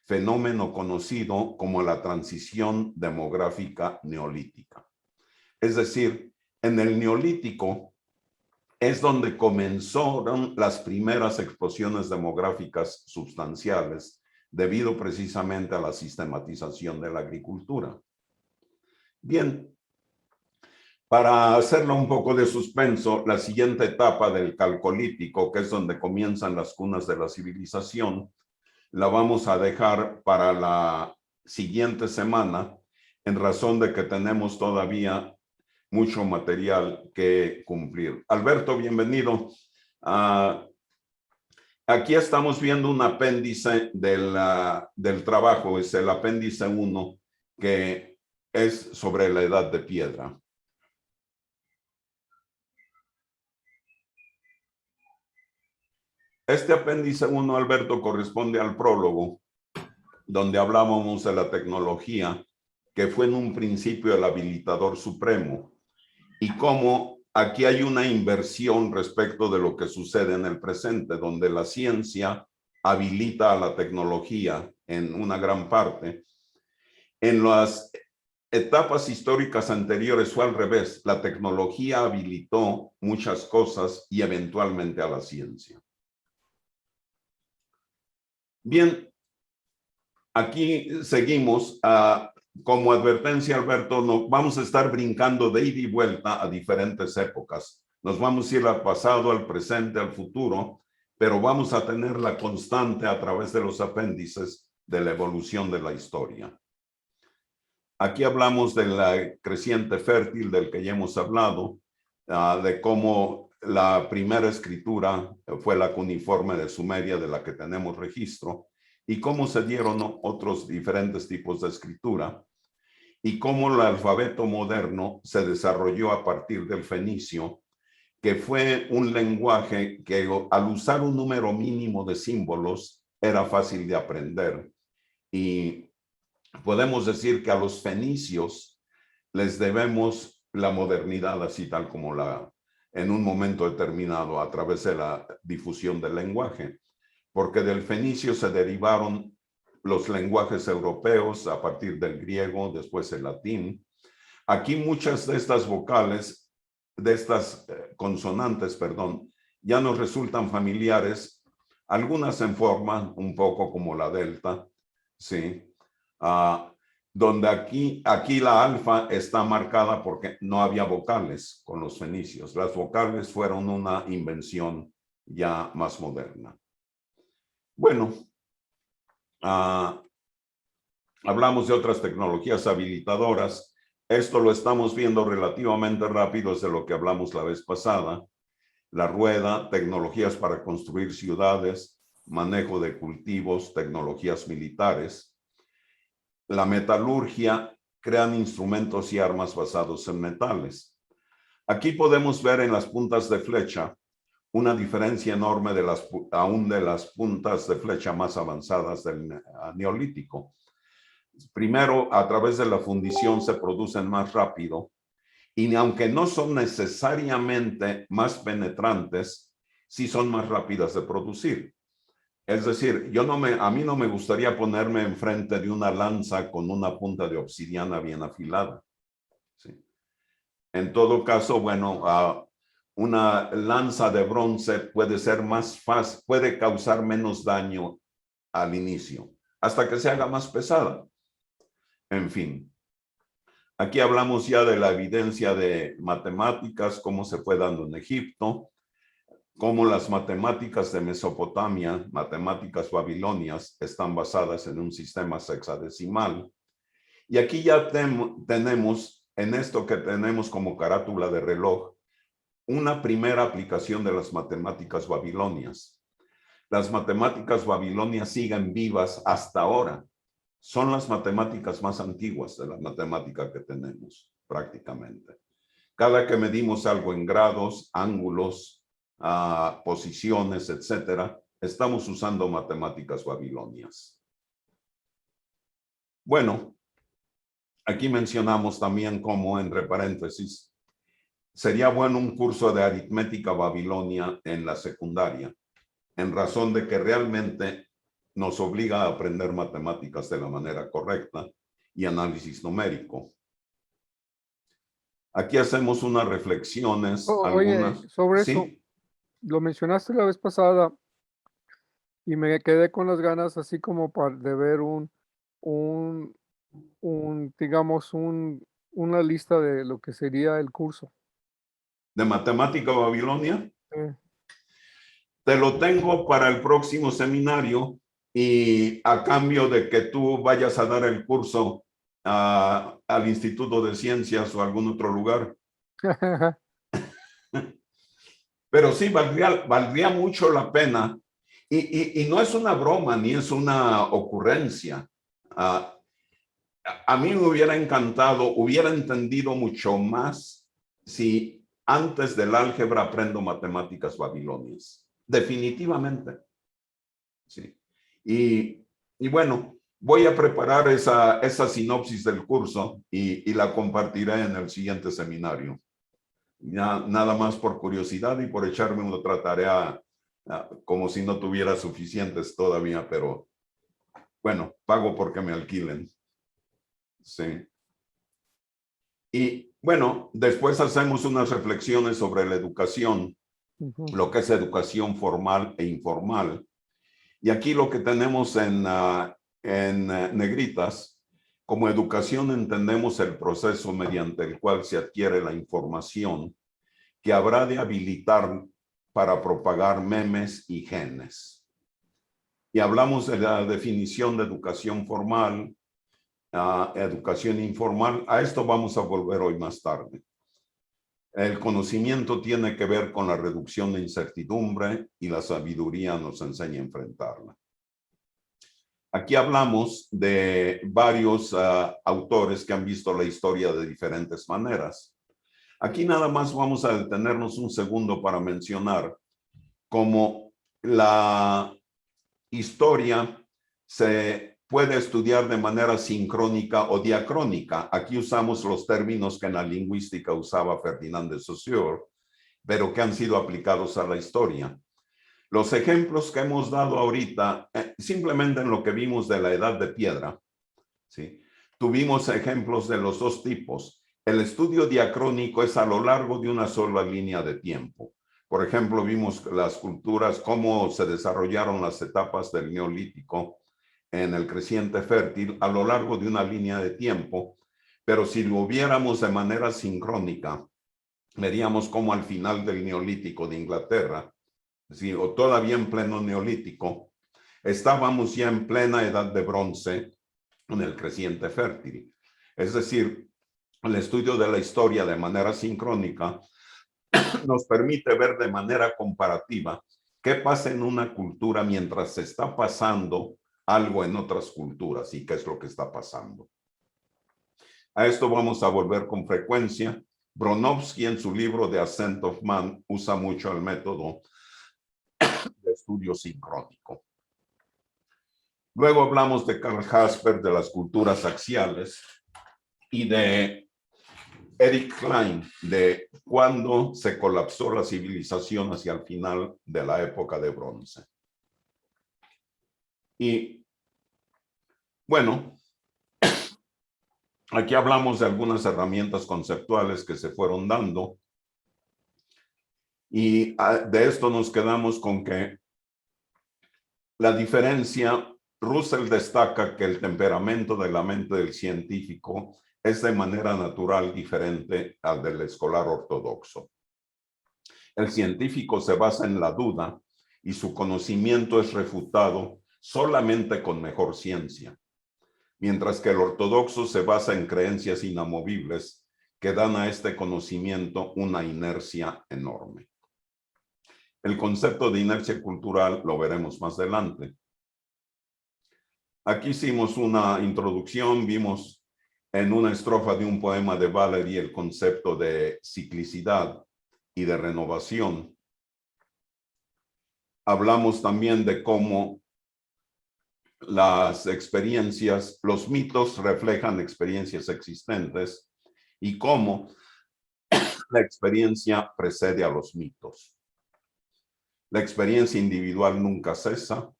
fenómeno conocido como la transición demográfica neolítica. Es decir, en el neolítico es donde comenzaron las primeras explosiones demográficas sustanciales, debido precisamente a la sistematización de la agricultura. Bien, para hacerlo un poco de suspenso, la siguiente etapa del Calcolítico, que es donde comienzan las cunas de la civilización, la vamos a dejar para la siguiente semana, en razón de que tenemos todavía mucho material que cumplir. Alberto, bienvenido. Aquí estamos viendo un apéndice del trabajo, es el apéndice 1, que es sobre la Edad de Piedra. Este apéndice 1, Alberto, corresponde al prólogo, donde hablábamos de la tecnología, que fue en un principio el habilitador supremo, y cómo aquí hay una inversión respecto de lo que sucede en el presente, donde la ciencia habilita a la tecnología en una gran parte. En las etapas históricas anteriores fue al revés. La tecnología habilitó muchas cosas y eventualmente a la ciencia. Bien, aquí seguimos. Como advertencia, Alberto, vamos a estar brincando de ida y vuelta a diferentes épocas. Nos vamos a ir al pasado, al presente, al futuro, pero vamos a tener la constante a través de los apéndices de la evolución de la historia. Aquí hablamos de la creciente fértil del que ya hemos hablado, de cómo la primera escritura fue la cuneiforme de Sumeria, de la que tenemos registro, y cómo se dieron otros diferentes tipos de escritura, y cómo el alfabeto moderno se desarrolló a partir del fenicio, que fue un lenguaje que al usar un número mínimo de símbolos era fácil de aprender. Y podemos decir que a los fenicios les debemos la modernidad así tal como en un momento determinado a través de la difusión del lenguaje, porque del fenicio se derivaron los lenguajes europeos a partir del griego, después el latín. Aquí muchas de estas vocales, de estas consonantes, perdón, ya nos resultan familiares, algunas en forma un poco como la delta, ¿sí? Donde aquí la alfa está marcada porque no había vocales con los fenicios. Las vocales fueron una invención ya más moderna. Bueno, hablamos de otras tecnologías habilitadoras. Esto lo estamos viendo relativamente rápido desde lo que hablamos la vez pasada. la rueda, tecnologías para construir ciudades, manejo de cultivos, tecnologías militares. La metalurgia, crean instrumentos y armas basados en metales. Aquí podemos ver en las puntas de flecha una diferencia enorme aún de las puntas de flecha más avanzadas del Neolítico. Primero, a través de la fundición se producen más rápido y aunque no son necesariamente más penetrantes, sí son más rápidas de producir. Es decir, a mí no me gustaría ponerme enfrente de una lanza con una punta de obsidiana bien afilada. ¿Sí? En todo caso, bueno, una lanza de bronce puede ser más fácil, puede causar menos daño al inicio, hasta que se haga más pesada. En fin, aquí hablamos ya de la evidencia de matemáticas, cómo se fue dando en Egipto, cómo las matemáticas de Mesopotamia, matemáticas babilonias, están basadas en un sistema sexagesimal. Y aquí ya tenemos, en esto que tenemos como carátula de reloj, una primera aplicación de las matemáticas babilonias. Las matemáticas babilonias siguen vivas hasta ahora. Son las matemáticas más antiguas de la matemática que tenemos, prácticamente. Cada que medimos algo en grados, ángulos, posiciones, etcétera, estamos usando matemáticas babilonias. Bueno, aquí mencionamos también como, entre paréntesis, sería bueno un curso de aritmética babilonia en la secundaria, en razón de que realmente nos obliga a aprender matemáticas de la manera correcta y análisis numérico. Aquí hacemos unas reflexiones, algunas.
Oye, sobre eso,
¿Sí?
lo mencionaste la vez pasada y me quedé con las ganas así como de ver digamos, una lista de lo que sería el curso.
¿De matemática babilonia?
Eh,
Te lo tengo para el próximo seminario y a cambio de que tú vayas a dar el curso al Instituto de Ciencias o a algún otro lugar. Pero sí, valdría mucho la pena. Y no es una broma ni es una ocurrencia. A mí me hubiera encantado, hubiera entendido mucho más si antes del álgebra aprendo matemáticas babilonias. Definitivamente. Sí. Y bueno, voy a preparar esa sinopsis del curso y la compartiré en el siguiente seminario. Ya, nada más por curiosidad y por echarme otra tarea como si no tuviera suficientes todavía, pero bueno, pago porque me alquilen. Sí. Y bueno, después hacemos unas reflexiones sobre la educación, lo que es educación formal e informal. Y aquí lo que tenemos en negritas, como educación entendemos el proceso mediante el cual se adquiere la información que habrá de habilitar para propagar memes y genes. Y hablamos de la definición de educación formal, educación informal. A esto vamos a volver hoy más tarde. El conocimiento tiene que ver con la reducción de incertidumbre y la sabiduría nos enseña a enfrentarla. Aquí hablamos de varios autores que han visto la historia de diferentes maneras. Aquí nada más vamos a detenernos un segundo para mencionar cómo la historia se puede estudiar de manera sincrónica o diacrónica. Aquí usamos los términos que en la lingüística usaba Ferdinand de Saussure, pero que han sido aplicados a la historia. Los ejemplos que hemos dado ahorita, simplemente en lo que vimos de la Edad de Piedra, ¿sí? Tuvimos ejemplos de los dos tipos. El estudio diacrónico es a lo largo de una sola línea de tiempo. Por ejemplo, vimos las culturas, cómo se desarrollaron las etapas del Neolítico en el creciente fértil a lo largo de una línea de tiempo, pero si lo viéramos de manera sincrónica, veríamos cómo al final del Neolítico de Inglaterra, ¿sí? O todavía en pleno Neolítico, estábamos ya en plena edad de bronce en el creciente fértil. Es decir, el estudio de la historia de manera sincrónica nos permite ver de manera comparativa qué pasa en una cultura mientras se está pasando algo en otras culturas y qué es lo que está pasando. A esto vamos a volver con frecuencia. Bronowski en su libro The Ascent of Man usa mucho el método de estudio sincrónico. Luego hablamos de Karl Jasper, de las culturas axiales, y de Eric Klein, de cuándo se colapsó la civilización hacia el final de la época de bronce. Y bueno, aquí hablamos de algunas herramientas conceptuales que se fueron dando. Y de esto nos quedamos con que la diferencia, Russell destaca que el temperamento de la mente del científico es de manera natural diferente al del escolar ortodoxo. El científico se basa en la duda y su conocimiento es refutado solamente con mejor ciencia, mientras que el ortodoxo se basa en creencias inamovibles que dan a este conocimiento una inercia enorme. El concepto de inercia cultural lo veremos más adelante. Aquí hicimos una introducción, vimos en una estrofa de un poema de Valery el concepto de ciclicidad y de renovación. Hablamos también de cómo las experiencias, los mitos reflejan experiencias existentes y cómo la experiencia precede a los mitos. La experiencia individual nunca cesa.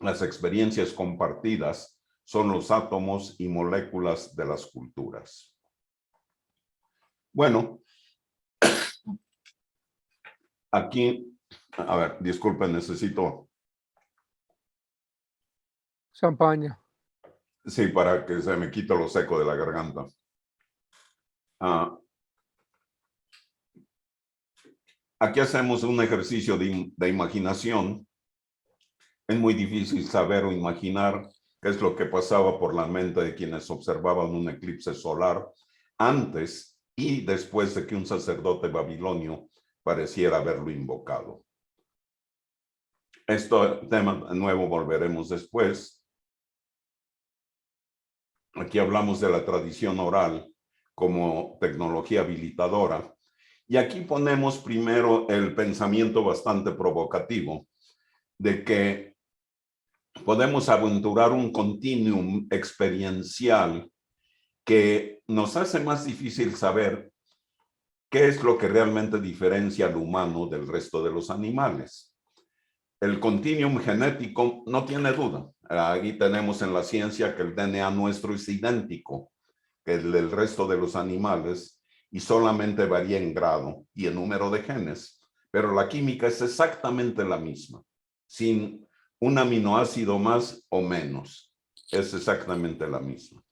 Las experiencias compartidas son los átomos y moléculas de las culturas. Bueno, aquí, a ver, disculpen, necesito...
Champaña.
Sí, para que se me quite lo seco de la garganta. Aquí hacemos un ejercicio de imaginación. Es muy difícil saber o imaginar qué es lo que pasaba por la mente de quienes observaban un eclipse solar antes y después de que un sacerdote babilonio pareciera haberlo invocado. Este tema nuevo volveremos después. Aquí hablamos de la tradición oral como tecnología habilitadora. Y aquí ponemos primero el pensamiento bastante provocativo de que podemos aventurar un continuum experiencial que nos hace más difícil saber qué es lo que realmente diferencia al humano del resto de los animales. El continuum genético no tiene duda. Ahí tenemos en la ciencia que el DNA nuestro es idéntico que el del resto de los animales y solamente varía en grado y en número de genes, pero la química es exactamente la misma, sin un aminoácido más o menos, es exactamente la misma.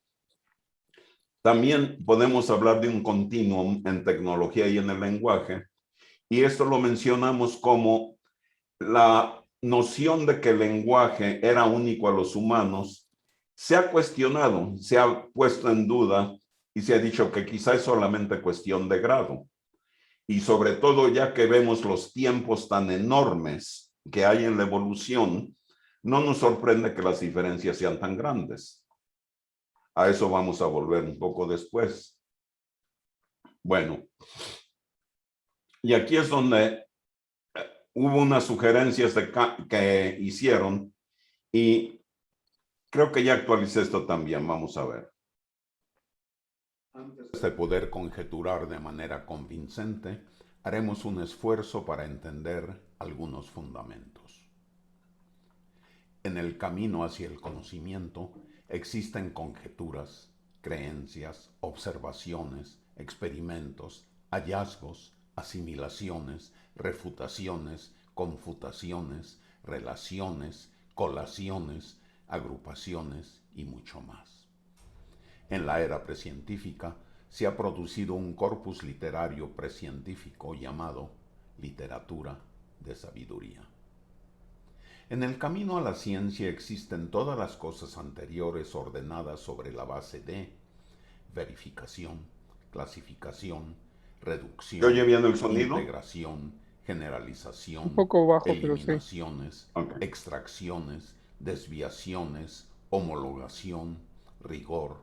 También podemos hablar de un continuum en tecnología y en el lenguaje, y esto lo mencionamos como la noción de que el lenguaje era único a los humanos se ha cuestionado, se ha puesto en duda y se ha dicho que quizá es solamente cuestión de grado. Y sobre todo ya que vemos los tiempos tan enormes que hay en la evolución, no nos sorprende que las diferencias sean tan grandes. A eso vamos a volver un poco después. Bueno, y aquí es donde hubo unas sugerencias que hicieron y creo que ya actualicé esto también. Vamos a ver. Antes de poder conjeturar de manera convincente, haremos un esfuerzo para entender algunos fundamentos. En el camino hacia el conocimiento existen conjeturas, creencias, observaciones, experimentos, hallazgos, asimilaciones, refutaciones, confutaciones, relaciones, colaciones, agrupaciones y mucho más. En la era precientífica se ha producido un corpus literario precientífico llamado literatura de sabiduría. En el camino a la ciencia existen todas las cosas anteriores ordenadas sobre la base de verificación, clasificación, reducción, ¿se oye bien el sonido?
Integración,
Un
generalización,
poco bajo, pero sí.
eliminaciones,
Ok.
extracciones, desviaciones, homologación, rigor,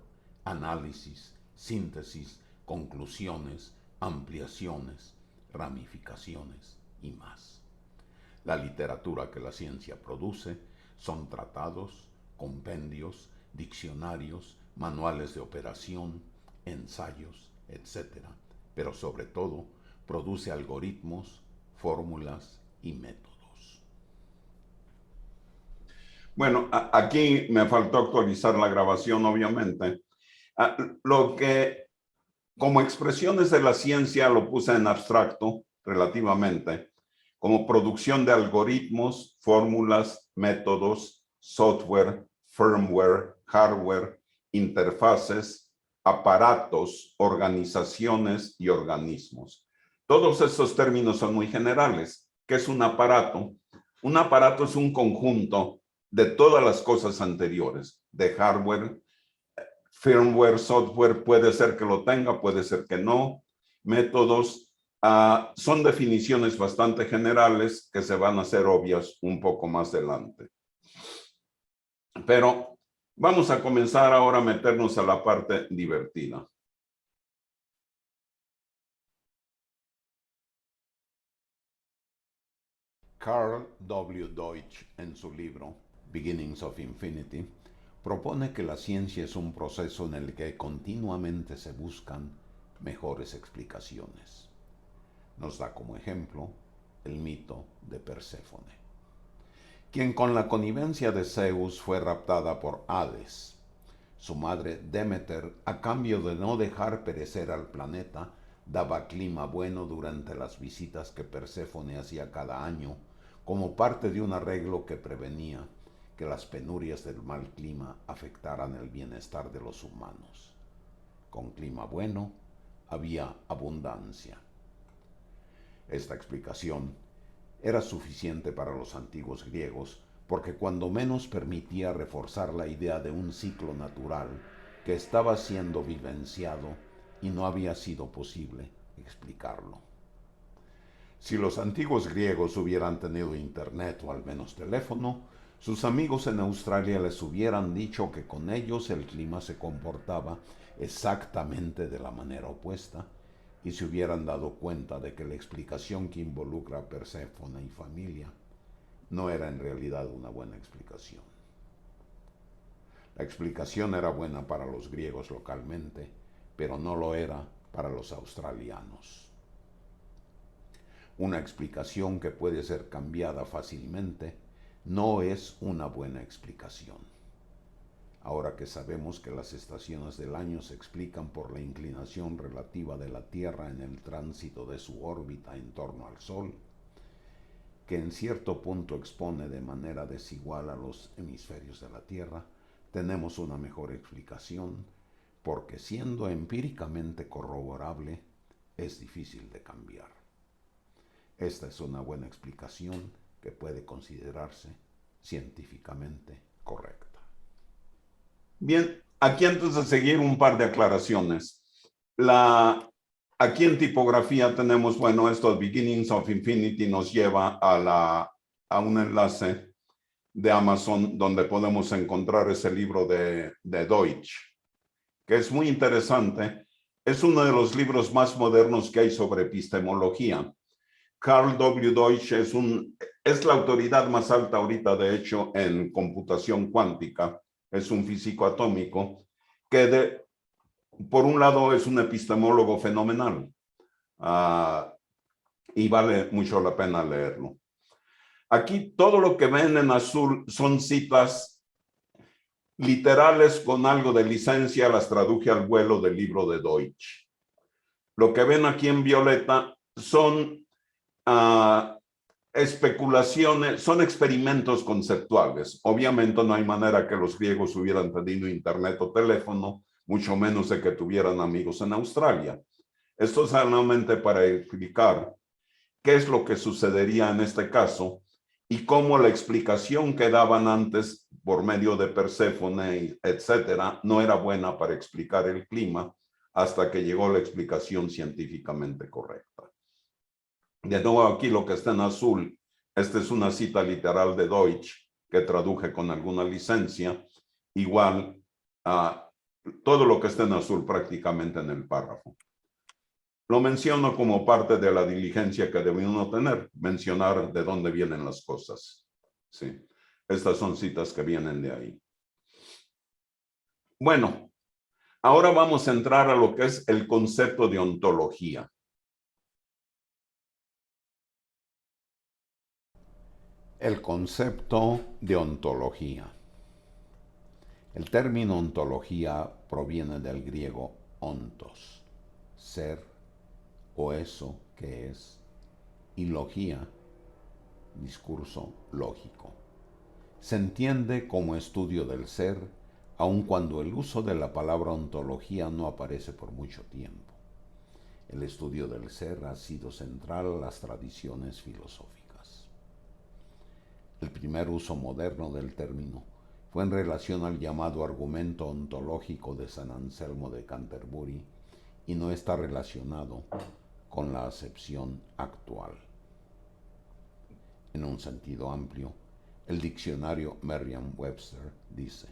análisis, síntesis, conclusiones, ampliaciones, ramificaciones y más. La literatura que la ciencia produce son tratados, compendios, diccionarios, manuales de operación, ensayos, etc. Pero sobre todo, produce algoritmos, fórmulas y métodos.
Bueno, aquí me faltó actualizar la grabación, obviamente. Lo que, como expresiones de la ciencia, lo puse en abstracto relativamente, como producción de algoritmos, fórmulas, métodos, software, firmware, hardware, interfaces, aparatos, organizaciones y organismos. Todos estos términos son muy generales. ¿Qué es un aparato? Un aparato es un conjunto de todas las cosas anteriores, de hardware, firmware, software, puede ser que lo tenga, puede ser que no. Métodos, son definiciones bastante generales que se van a hacer obvias un poco más adelante. Pero vamos a comenzar ahora a meternos a la parte divertida.
Carl W. Deutsch, en su libro Beginnings of Infinity, propone que la ciencia es un proceso en el que continuamente se buscan mejores explicaciones. Nos da como ejemplo el mito de Perséfone, quien con la connivencia de Zeus fue raptada por Hades. Su madre Demeter, a cambio de no dejar perecer al planeta, daba clima bueno durante las visitas que Perséfone hacía cada año, como parte de un arreglo que prevenía que las penurias del mal clima afectaran el bienestar de los humanos. Con clima bueno, había abundancia. Esta explicación era suficiente para los antiguos griegos porque cuando menos permitía reforzar la idea de un ciclo natural que estaba siendo vivenciado y no había sido posible explicarlo. Si los antiguos griegos hubieran tenido internet o al menos teléfono, sus amigos en Australia les hubieran dicho que con ellos el clima se comportaba exactamente de la manera opuesta y se hubieran dado cuenta de que la explicación que involucra a Perséfone y familia no era en realidad una buena explicación. La explicación era buena para los griegos localmente, pero no lo era para los australianos. Una explicación que puede ser cambiada fácilmente no es una buena explicación. Ahora que sabemos que las estaciones del año se explican por la inclinación relativa de la Tierra en el tránsito de su órbita en torno al Sol, que en cierto punto expone de manera desigual a los hemisferios de la Tierra, tenemos una mejor explicación porque siendo empíricamente corroborable, es difícil de cambiar. Esta es una buena explicación que puede considerarse científicamente correcta.
Bien, aquí antes de seguir un par de aclaraciones. Aquí en tipografía tenemos, bueno, esto Beginnings of Infinity nos lleva a un enlace de Amazon donde podemos encontrar ese libro de Deutsch, que es muy interesante. Es uno de los libros más modernos que hay sobre epistemología. Carl W. Deutsch es la autoridad más alta ahorita, de hecho, en computación cuántica. Es un físico atómico que por un lado es un epistemólogo fenomenal y vale mucho la pena leerlo. Aquí todo lo que ven en azul son citas literales con algo de licencia, las traduje al vuelo del libro de Deutsch. Lo que ven aquí en violeta son especulaciones, son experimentos conceptuales. Obviamente no hay manera que los griegos hubieran tenido internet o teléfono, mucho menos de que tuvieran amigos en Australia. Esto es solamente para explicar qué es lo que sucedería en este caso y cómo la explicación que daban antes por medio de Perséfone, etcétera, no era buena para explicar el clima, hasta que llegó la explicación científicamente correcta. De nuevo, aquí lo que está en azul, esta es una cita literal de Deutsch que traduje con alguna licencia, igual a todo lo que está en azul prácticamente en el párrafo. Lo menciono como parte de la diligencia que debe uno tener, mencionar de dónde vienen las cosas. Sí, estas son citas que vienen de ahí. Bueno, ahora vamos a entrar a lo que es el concepto de ontología.
El concepto de ontología. El término ontología proviene del griego ontos, ser o eso que es, y logía, discurso lógico. Se entiende como estudio del ser, aun cuando el uso de la palabra ontología no aparece por mucho tiempo. El estudio del ser ha sido central a las tradiciones filosóficas. El primer uso moderno del término fue en relación al llamado argumento ontológico de San Anselmo de Canterbury y no está relacionado con la acepción actual. En un sentido amplio, el diccionario Merriam-Webster dice: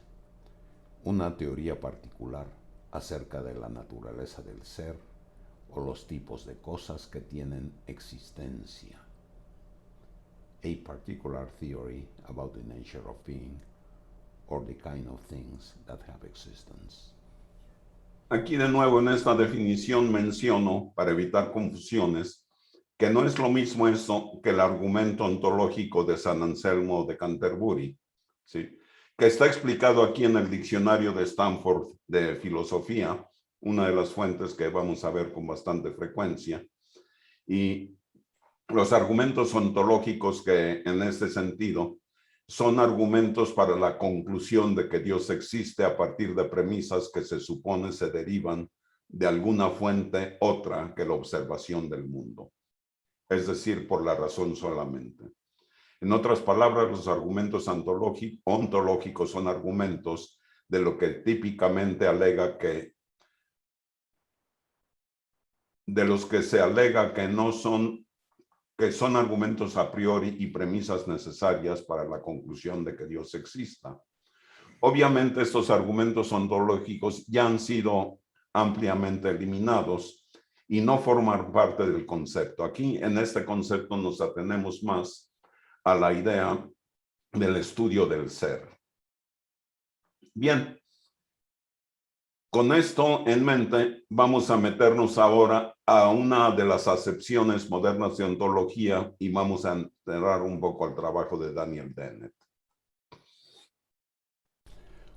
una teoría particular acerca de la naturaleza del ser o los tipos de cosas que tienen existencia. A particular theory about the nature of being or the kind of things that have existence.
Aquí de nuevo en esta definición menciono, para evitar confusiones, que no es lo mismo eso que el argumento ontológico de San Anselmo de Canterbury, ¿sí? Que está explicado aquí en el diccionario de Stanford de filosofía, una de las fuentes que vamos a ver con bastante frecuencia. Y los argumentos ontológicos que en este sentido son argumentos para la conclusión de que Dios existe a partir de premisas que se supone se derivan de alguna fuente otra que la observación del mundo, es decir, por la razón solamente. En otras palabras, los argumentos ontológicos son argumentos de lo que típicamente alega que, de los que se alega que no son, que son argumentos a priori y premisas necesarias para la conclusión de que Dios exista. Obviamente estos argumentos ontológicos ya han sido ampliamente eliminados y no forman parte del concepto. Aquí en este concepto nos atenemos más a la idea del estudio del ser. Bien, con esto en mente vamos a meternos ahora a una de las acepciones modernas de ontología y vamos a entrar un poco al trabajo de Daniel Dennett.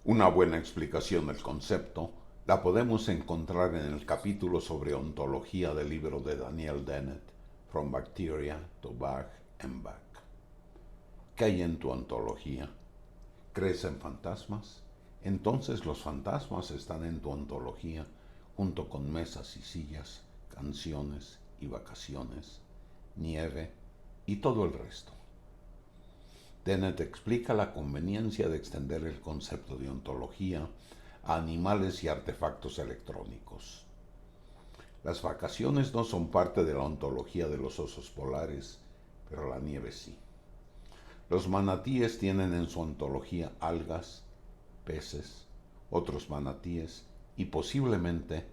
Una buena explicación del concepto la podemos encontrar en el capítulo sobre ontología del libro de Daniel Dennett, From Bacteria to Bach and Back. ¿Qué hay en tu ontología? ¿Crees en fantasmas? Entonces los fantasmas están en tu ontología junto con mesas y sillas, canciones y vacaciones, nieve y todo el resto. Dennett explica la conveniencia de extender el concepto de ontología a animales y artefactos electrónicos. Las vacaciones no son parte de la ontología de los osos polares, pero la nieve sí. Los manatíes tienen en su ontología algas, peces, otros manatíes y posiblemente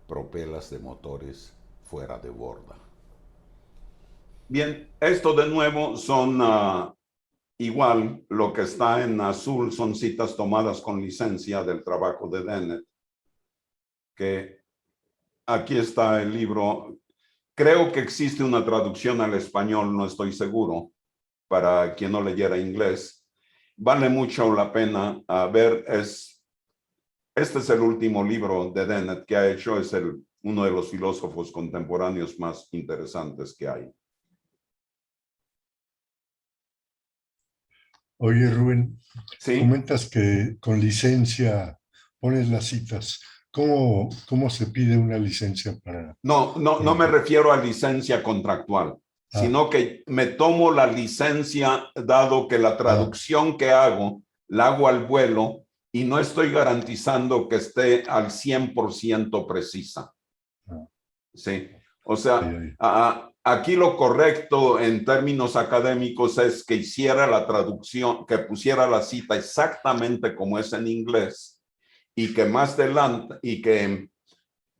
propelas de motores fuera de borda.
Bien, esto de nuevo son igual, lo que está en azul son citas tomadas con licencia del trabajo de Dennett, que aquí está el libro. Creo que existe una traducción al español, no estoy seguro, para quien no leyera inglés. Vale mucho la pena ver, este es el último libro de Dennett que ha hecho, es uno de los filósofos contemporáneos más interesantes que hay.
Oye, Rubén,
¿Sí?
comentas que con licencia pones las citas. ¿Cómo se pide una licencia para...?
No me refiero a licencia contractual, sino que me tomo la licencia dado que la traducción que hago la hago al vuelo y no estoy garantizando que esté al 100% precisa. Sí, o sea, aquí lo correcto en términos académicos es que hiciera la traducción, que pusiera la cita exactamente como es en inglés y que más adelante, y que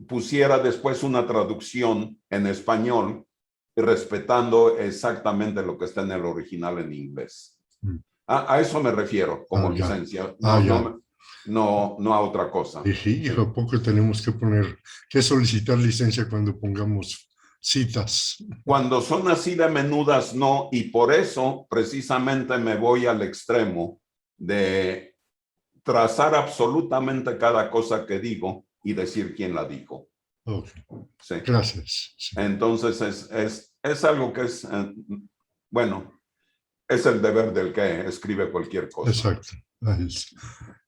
pusiera después una traducción en español respetando exactamente lo que está en el original en inglés. A eso me refiero como licencia, no a otra cosa.
Y ¿a poco tenemos que solicitar licencia cuando pongamos citas?
Cuando son así de menudas, no, y por eso precisamente me voy al extremo de trazar absolutamente cada cosa que digo y decir quién la dijo.
Ok,
sí.
Gracias. Sí.
Entonces es algo que es, bueno, es el deber del que escribe cualquier cosa.
Exacto, es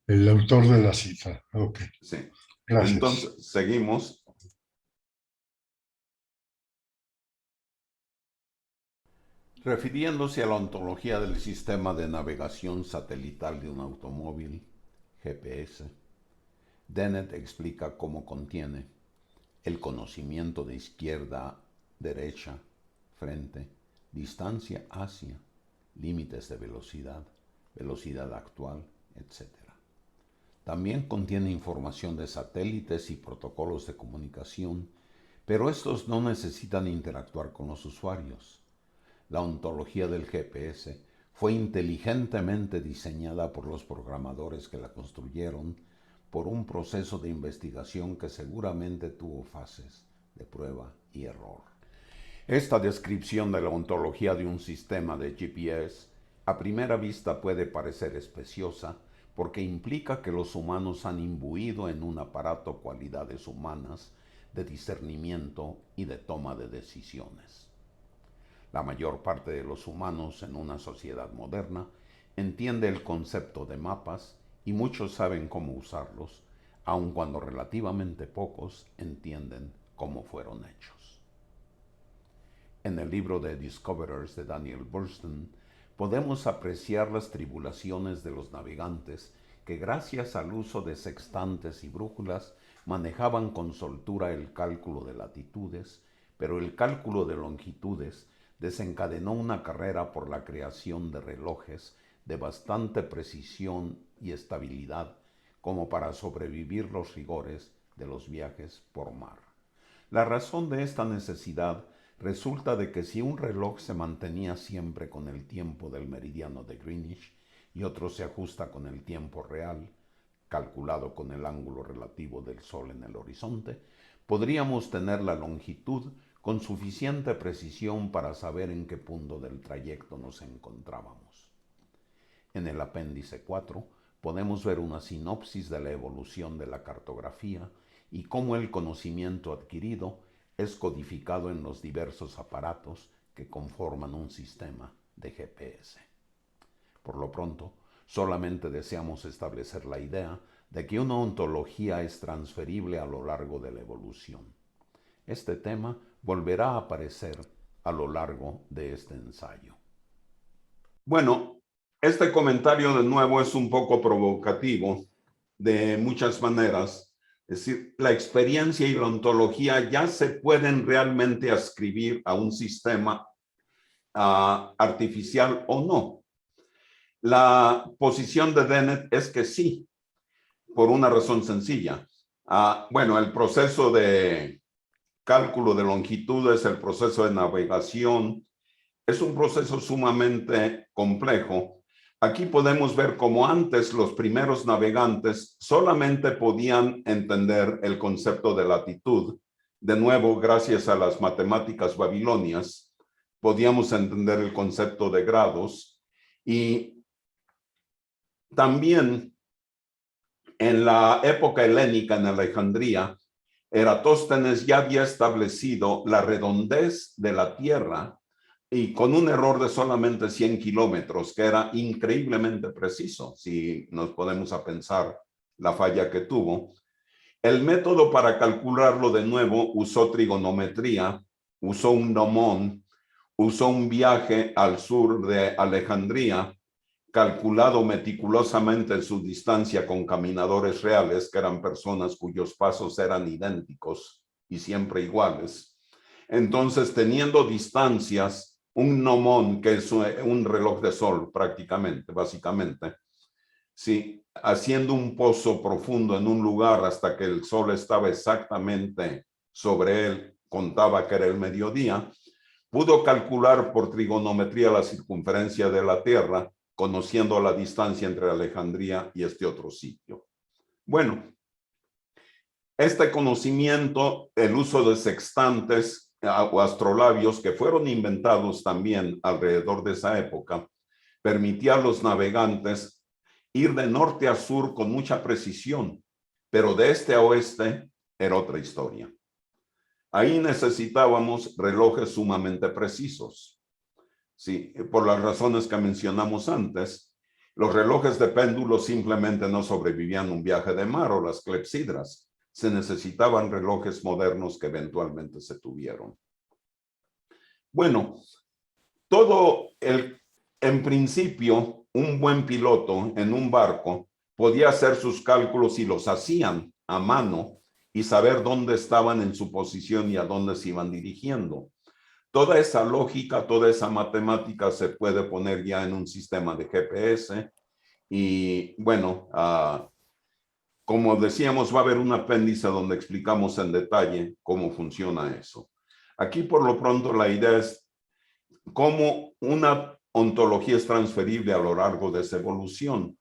el autor de la cita. Ok,
sí.
Gracias.
Entonces, seguimos.
Refiriéndose a la ontología del sistema de navegación satelital de un automóvil, GPS, Dennett explica cómo contiene el conocimiento de izquierda, derecha, frente, distancia hacia, límites de velocidad, velocidad actual, etc. También contiene información de satélites y protocolos de comunicación, pero estos no necesitan interactuar con los usuarios. La ontología del GPS fue inteligentemente diseñada por los programadores que la construyeron por un proceso de investigación que seguramente tuvo fases de prueba y error. Esta descripción de la ontología de un sistema de GPS a primera vista puede parecer especiosa porque implica que los humanos han imbuido en un aparato cualidades humanas de discernimiento y de toma de decisiones. La mayor parte de los humanos en una sociedad moderna entiende el concepto de mapas y muchos saben cómo usarlos, aun cuando relativamente pocos entienden cómo fueron hechos. En el libro de Discoverers de Daniel Boorstin podemos apreciar las tribulaciones de los navegantes que gracias al uso de sextantes y brújulas manejaban con soltura el cálculo de latitudes, pero el cálculo de longitudes desencadenó una carrera por la creación de relojes de bastante precisión y estabilidad como para sobrevivir los rigores de los viajes por mar. La razón de esta necesidad resulta de que si un reloj se mantenía siempre con el tiempo del meridiano de Greenwich y otro se ajusta con el tiempo real, calculado con el ángulo relativo del Sol en el horizonte, podríamos tener la longitud con suficiente precisión para saber en qué punto del trayecto nos encontrábamos. En el apéndice 4 podemos ver una sinopsis de la evolución de la cartografía y cómo el conocimiento adquirido es codificado en los diversos aparatos que conforman un sistema de GPS. Por lo pronto, solamente deseamos establecer la idea de que una ontología es transferible a lo largo de la evolución. Este tema volverá a aparecer a lo largo de este ensayo.
Bueno, este comentario de nuevo es un poco provocativo de muchas maneras. Es decir, la experiencia y la ontología ya se pueden realmente ascribir a un sistema artificial o no. La posición de Dennett es que sí, por una razón sencilla. Bueno, el proceso de cálculo de longitudes, el proceso de navegación, es un proceso sumamente complejo. Aquí podemos ver cómo antes los primeros navegantes solamente podían entender el concepto de latitud. De nuevo, gracias a las matemáticas babilonias, podíamos entender el concepto de grados. Y también en la época helénica en Alejandría, Eratóstenes ya había establecido la redondez de la Tierra y con un error de solamente 100 kilómetros, que era increíblemente preciso, si nos podemos a pensar la falla que tuvo. El método para calcularlo de nuevo usó trigonometría, usó un gnomón, usó un viaje al sur de Alejandría, calculado meticulosamente su distancia con caminadores reales, que eran personas cuyos pasos eran idénticos y siempre iguales. Entonces, teniendo distancias, un gnomón, que es un reloj de sol prácticamente, básicamente, sí, haciendo un pozo profundo en un lugar hasta que el sol estaba exactamente sobre él, contaba que era el mediodía, pudo calcular por trigonometría la circunferencia de la Tierra, conociendo la distancia entre Alejandría y este otro sitio. Bueno, este conocimiento, el uso de sextantes o astrolabios que fueron inventados también alrededor de esa época, permitía a los navegantes ir de norte a sur con mucha precisión, pero de este a oeste era otra historia. Ahí necesitábamos relojes sumamente precisos. Sí, por las razones que mencionamos antes, los relojes de péndulo simplemente no sobrevivían un viaje de mar o las clepsidras. Se necesitaban relojes modernos que eventualmente se tuvieron. Bueno, en principio, un buen piloto en un barco podía hacer sus cálculos y los hacían a mano y saber dónde estaban en su posición y a dónde se iban dirigiendo. Toda esa lógica, toda esa matemática se puede poner ya en un sistema de GPS y bueno, como decíamos, va a haber un apéndice donde explicamos en detalle cómo funciona eso. Aquí por lo pronto la idea es cómo una ontología es transferible a lo largo de esa evolución.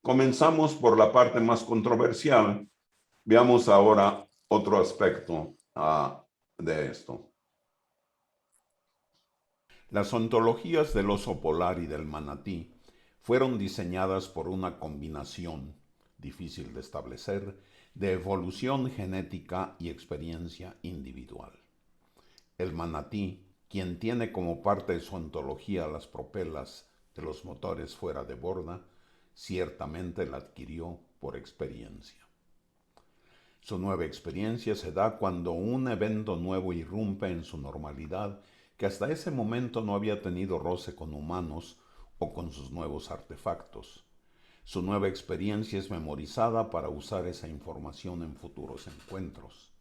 Comenzamos por la parte más controversial. Veamos ahora otro aspecto de esto.
Las ontologías del oso polar y del manatí fueron diseñadas por una combinación, difícil de establecer, de evolución genética y experiencia individual. El manatí, quien tiene como parte de su ontología las propelas de los motores fuera de borda, ciertamente la adquirió por experiencia. Su nueva experiencia se da cuando un evento nuevo irrumpe en su normalidad que hasta ese momento no había tenido roce con humanos o con sus nuevos artefactos. Su nueva experiencia es memorizada para usar esa información en futuros encuentros.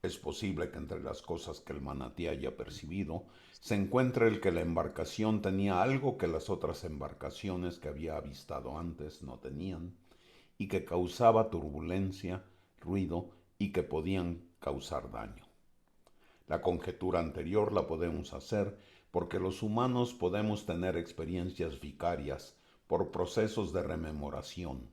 Es posible que entre las cosas que el manatí haya percibido se encuentre el que la embarcación tenía algo que las otras embarcaciones que había avistado antes no tenían y que causaba turbulencia, ruido y que podían causar daño. La conjetura anterior la podemos hacer porque los humanos podemos tener experiencias vicarias por procesos de rememoración.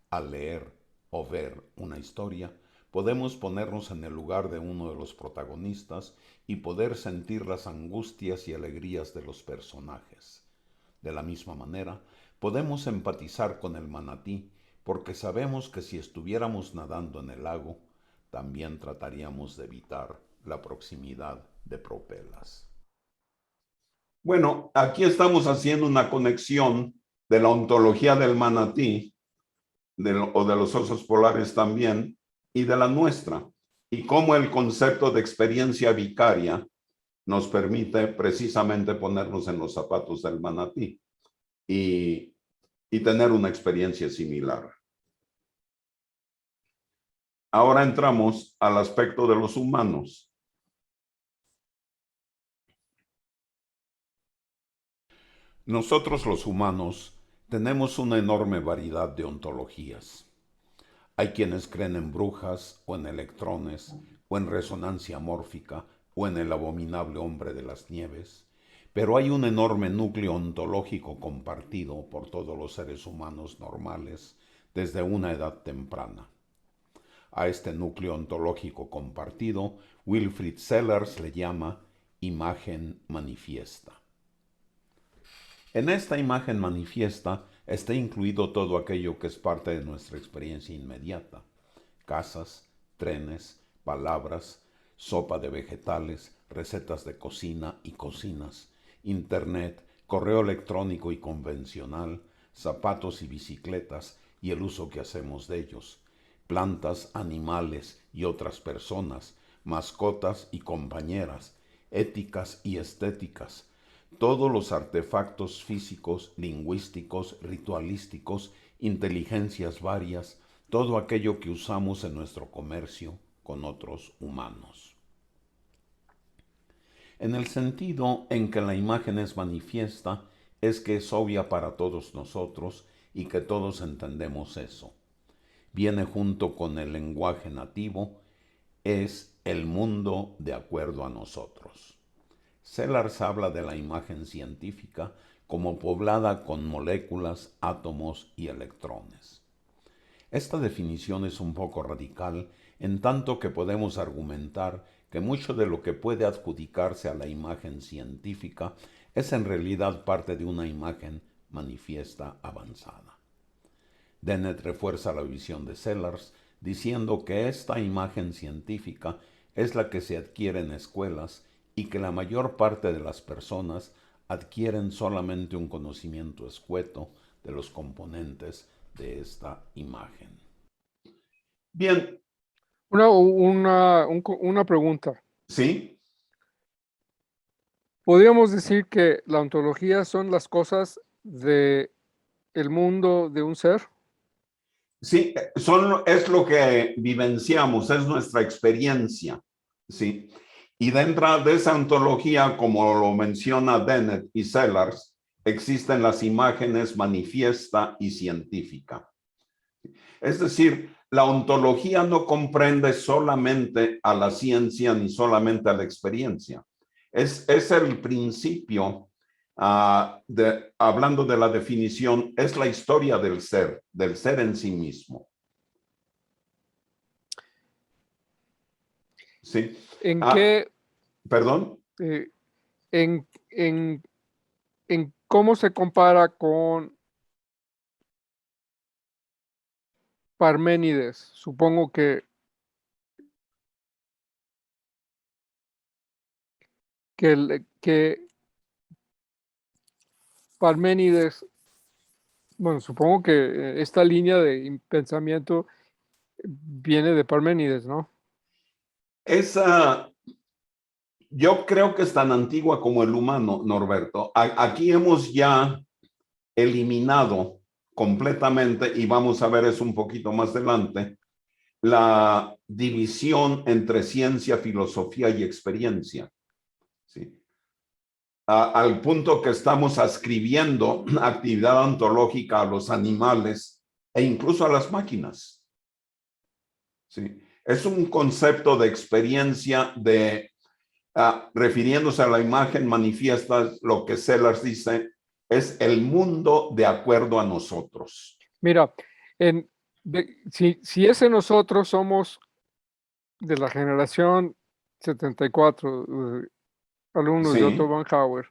Al leer o ver una historia, podemos ponernos en el lugar de uno de los protagonistas y poder sentir las angustias y alegrías de los personajes. De la misma manera, podemos empatizar con el manatí porque sabemos que si estuviéramos nadando en el lago, también trataríamos de evitar la proximidad de propelas.
Bueno, aquí estamos haciendo una conexión de la ontología del manatí o de los osos polares también, y de la nuestra, y cómo el concepto de experiencia vicaria nos permite precisamente ponernos en los zapatos del manatí y tener una experiencia similar. Ahora entramos al aspecto de los humanos.
Nosotros los humanos tenemos una enorme variedad de ontologías. Hay quienes creen en brujas o en electrones o en resonancia mórfica o en el abominable hombre de las nieves, pero hay un enorme núcleo ontológico compartido por todos los seres humanos normales desde una edad temprana. A este núcleo ontológico compartido, Wilfrid Sellars le llama imagen manifiesta. En esta imagen manifiesta está incluido todo aquello que es parte de nuestra experiencia inmediata: casas, trenes, palabras, sopa de vegetales, recetas de cocina y cocinas, internet, correo electrónico y convencional, zapatos y bicicletas y el uso que hacemos de ellos, plantas, animales y otras personas, mascotas y compañeras, éticas y estéticas. todos los artefactos físicos, lingüísticos, ritualísticos, inteligencias varias, todo aquello que usamos en nuestro comercio con otros humanos. En el sentido en que la imagen es manifiesta, es que es obvia para todos nosotros y que todos entendemos eso. Viene junto con el lenguaje nativo, es el mundo de acuerdo a nosotros. Sellars habla de la imagen científica como poblada con moléculas, átomos y electrones. Esta definición es un poco radical, en tanto que podemos argumentar que mucho de lo que puede adjudicarse a la imagen científica es en realidad parte de una imagen manifiesta avanzada. Dennett refuerza la visión de Sellars, diciendo que esta imagen científica es la que se adquiere en escuelas y que la mayor parte de las personas adquieren solamente un conocimiento escueto de los componentes de esta imagen.
Bien.
Una pregunta.
¿Sí?
¿Podríamos decir que la ontología son las cosas del mundo de un ser?
Sí, es lo que vivenciamos, es nuestra experiencia, ¿sí? Y dentro de esa ontología, como lo menciona Dennett y Sellars, existen las imágenes manifiesta y científica. Es decir, la ontología no comprende solamente a la ciencia ni solamente a la experiencia. Es el principio, hablando de la definición, es la historia del ser en sí mismo. ¿Sí?
¿En qué?
¿Perdón?
En cómo se compara con Parménides. Supongo que Parménides, bueno, supongo que esta línea de pensamiento viene de Parménides, ¿no?
Yo creo que es tan antigua como el humano, Norberto. Aquí hemos ya eliminado completamente, y vamos a ver eso un poquito más adelante, la división entre ciencia, filosofía y experiencia. ¿Sí? Al punto que estamos ascribiendo actividad ontológica a los animales e incluso a las máquinas. ¿Sí? Es un concepto de experiencia refiriéndose a la imagen manifiesta, lo que Sellars dice, es el mundo de acuerdo a nosotros.
Mira, si ese nosotros somos de la generación 74, alumnos de Otto von Hauer,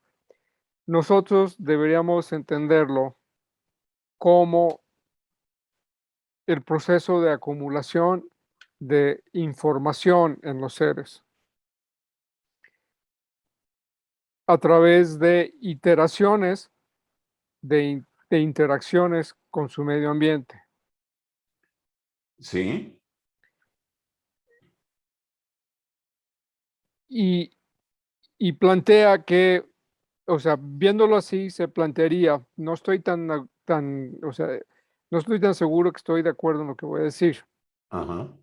nosotros deberíamos entenderlo como el proceso de acumulación de información en los seres a través de iteraciones de interacciones con su medio ambiente.
Sí.
Y plantea que, o sea, viéndolo así, se plantearía, no estoy o sea, no estoy tan seguro que estoy de acuerdo en lo que voy a decir.
Ajá.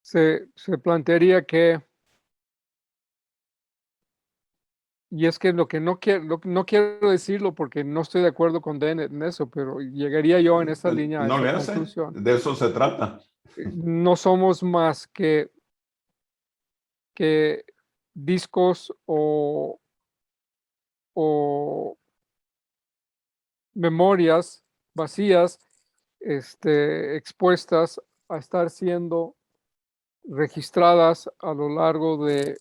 Se plantearía que, y es que lo que no quiero decirlo porque no estoy de acuerdo con Dennett en eso, pero llegaría yo en esa línea a esa conclusión.
De eso se trata.
No somos más que discos o memorias vacías expuestas a estar siendo registradas a lo largo del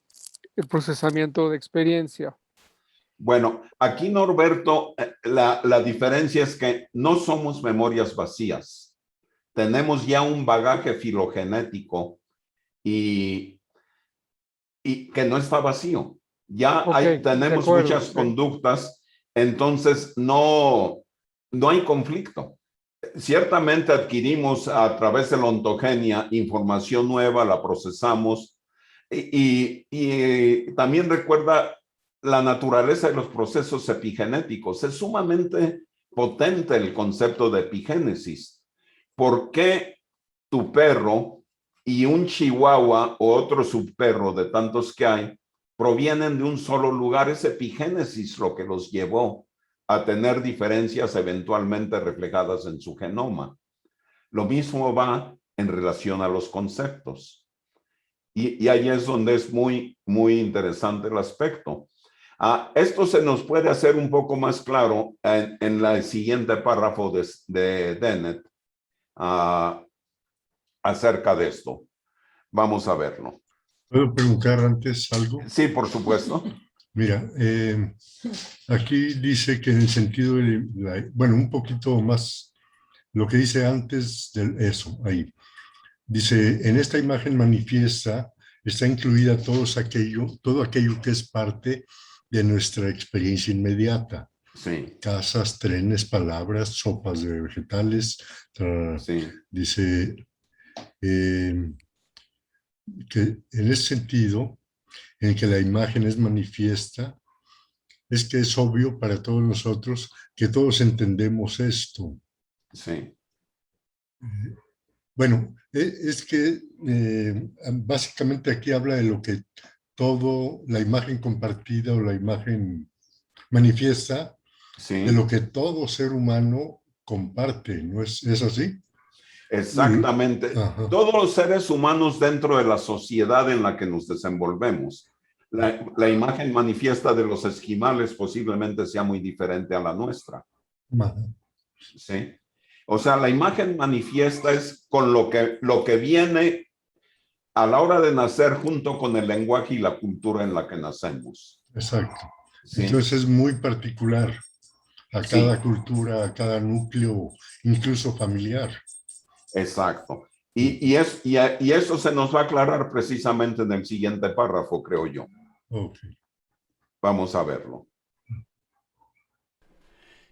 procesamiento de experiencia.
Bueno, aquí, Norberto, la diferencia es que no somos memorias vacías. Tenemos ya un bagaje filogenético y que no está vacío. Ya tenemos muchas conductas, entonces no hay conflicto. Ciertamente adquirimos a través de la ontogenia información nueva, la procesamos y también recuerda la naturaleza de los procesos epigenéticos. Es sumamente potente el concepto de epigénesis. ¿Por qué tu perro y un chihuahua o otro subperro de tantos que hay provienen de un solo lugar? Es epigénesis lo que los llevó a tener diferencias eventualmente reflejadas en su genoma. Lo mismo va en relación a los conceptos. Y ahí es donde es muy, muy interesante el aspecto. Esto se nos puede hacer un poco más claro en el siguiente párrafo de Dennett acerca de esto. Vamos a verlo.
¿Puedo preguntar antes algo?
Sí, por supuesto.
Mira, aquí dice que en el sentido de, bueno, un poquito más, lo que dice antes de eso, ahí. Dice, en esta imagen manifiesta está incluida todo aquello que es parte de nuestra experiencia inmediata.
Sí.
Casas, trenes, palabras, sopas de vegetales.
Sí.
Dice que en ese sentido, en que la imagen es manifiesta, es que es obvio para todos nosotros que todos entendemos esto.
Sí.
Bueno, es que básicamente aquí habla de lo que la imagen compartida o la imagen manifiesta,
Sí.
de lo que todo ser humano comparte, ¿no es así?
Exactamente.
Ajá.
Todos los seres humanos dentro de la sociedad en la que nos desenvolvemos. La imagen manifiesta de los esquimales posiblemente sea muy diferente a la nuestra.
Ajá.
¿Sí? O sea, la imagen manifiesta es con lo que viene a la hora de nacer junto con el lenguaje y la cultura en la que nacemos.
Exacto.
¿Sí?
Entonces es muy particular a cada cultura, a cada núcleo, incluso familiar.
Exacto. Y eso se nos va a aclarar precisamente en el siguiente párrafo, creo yo.
Okay.
Vamos a verlo.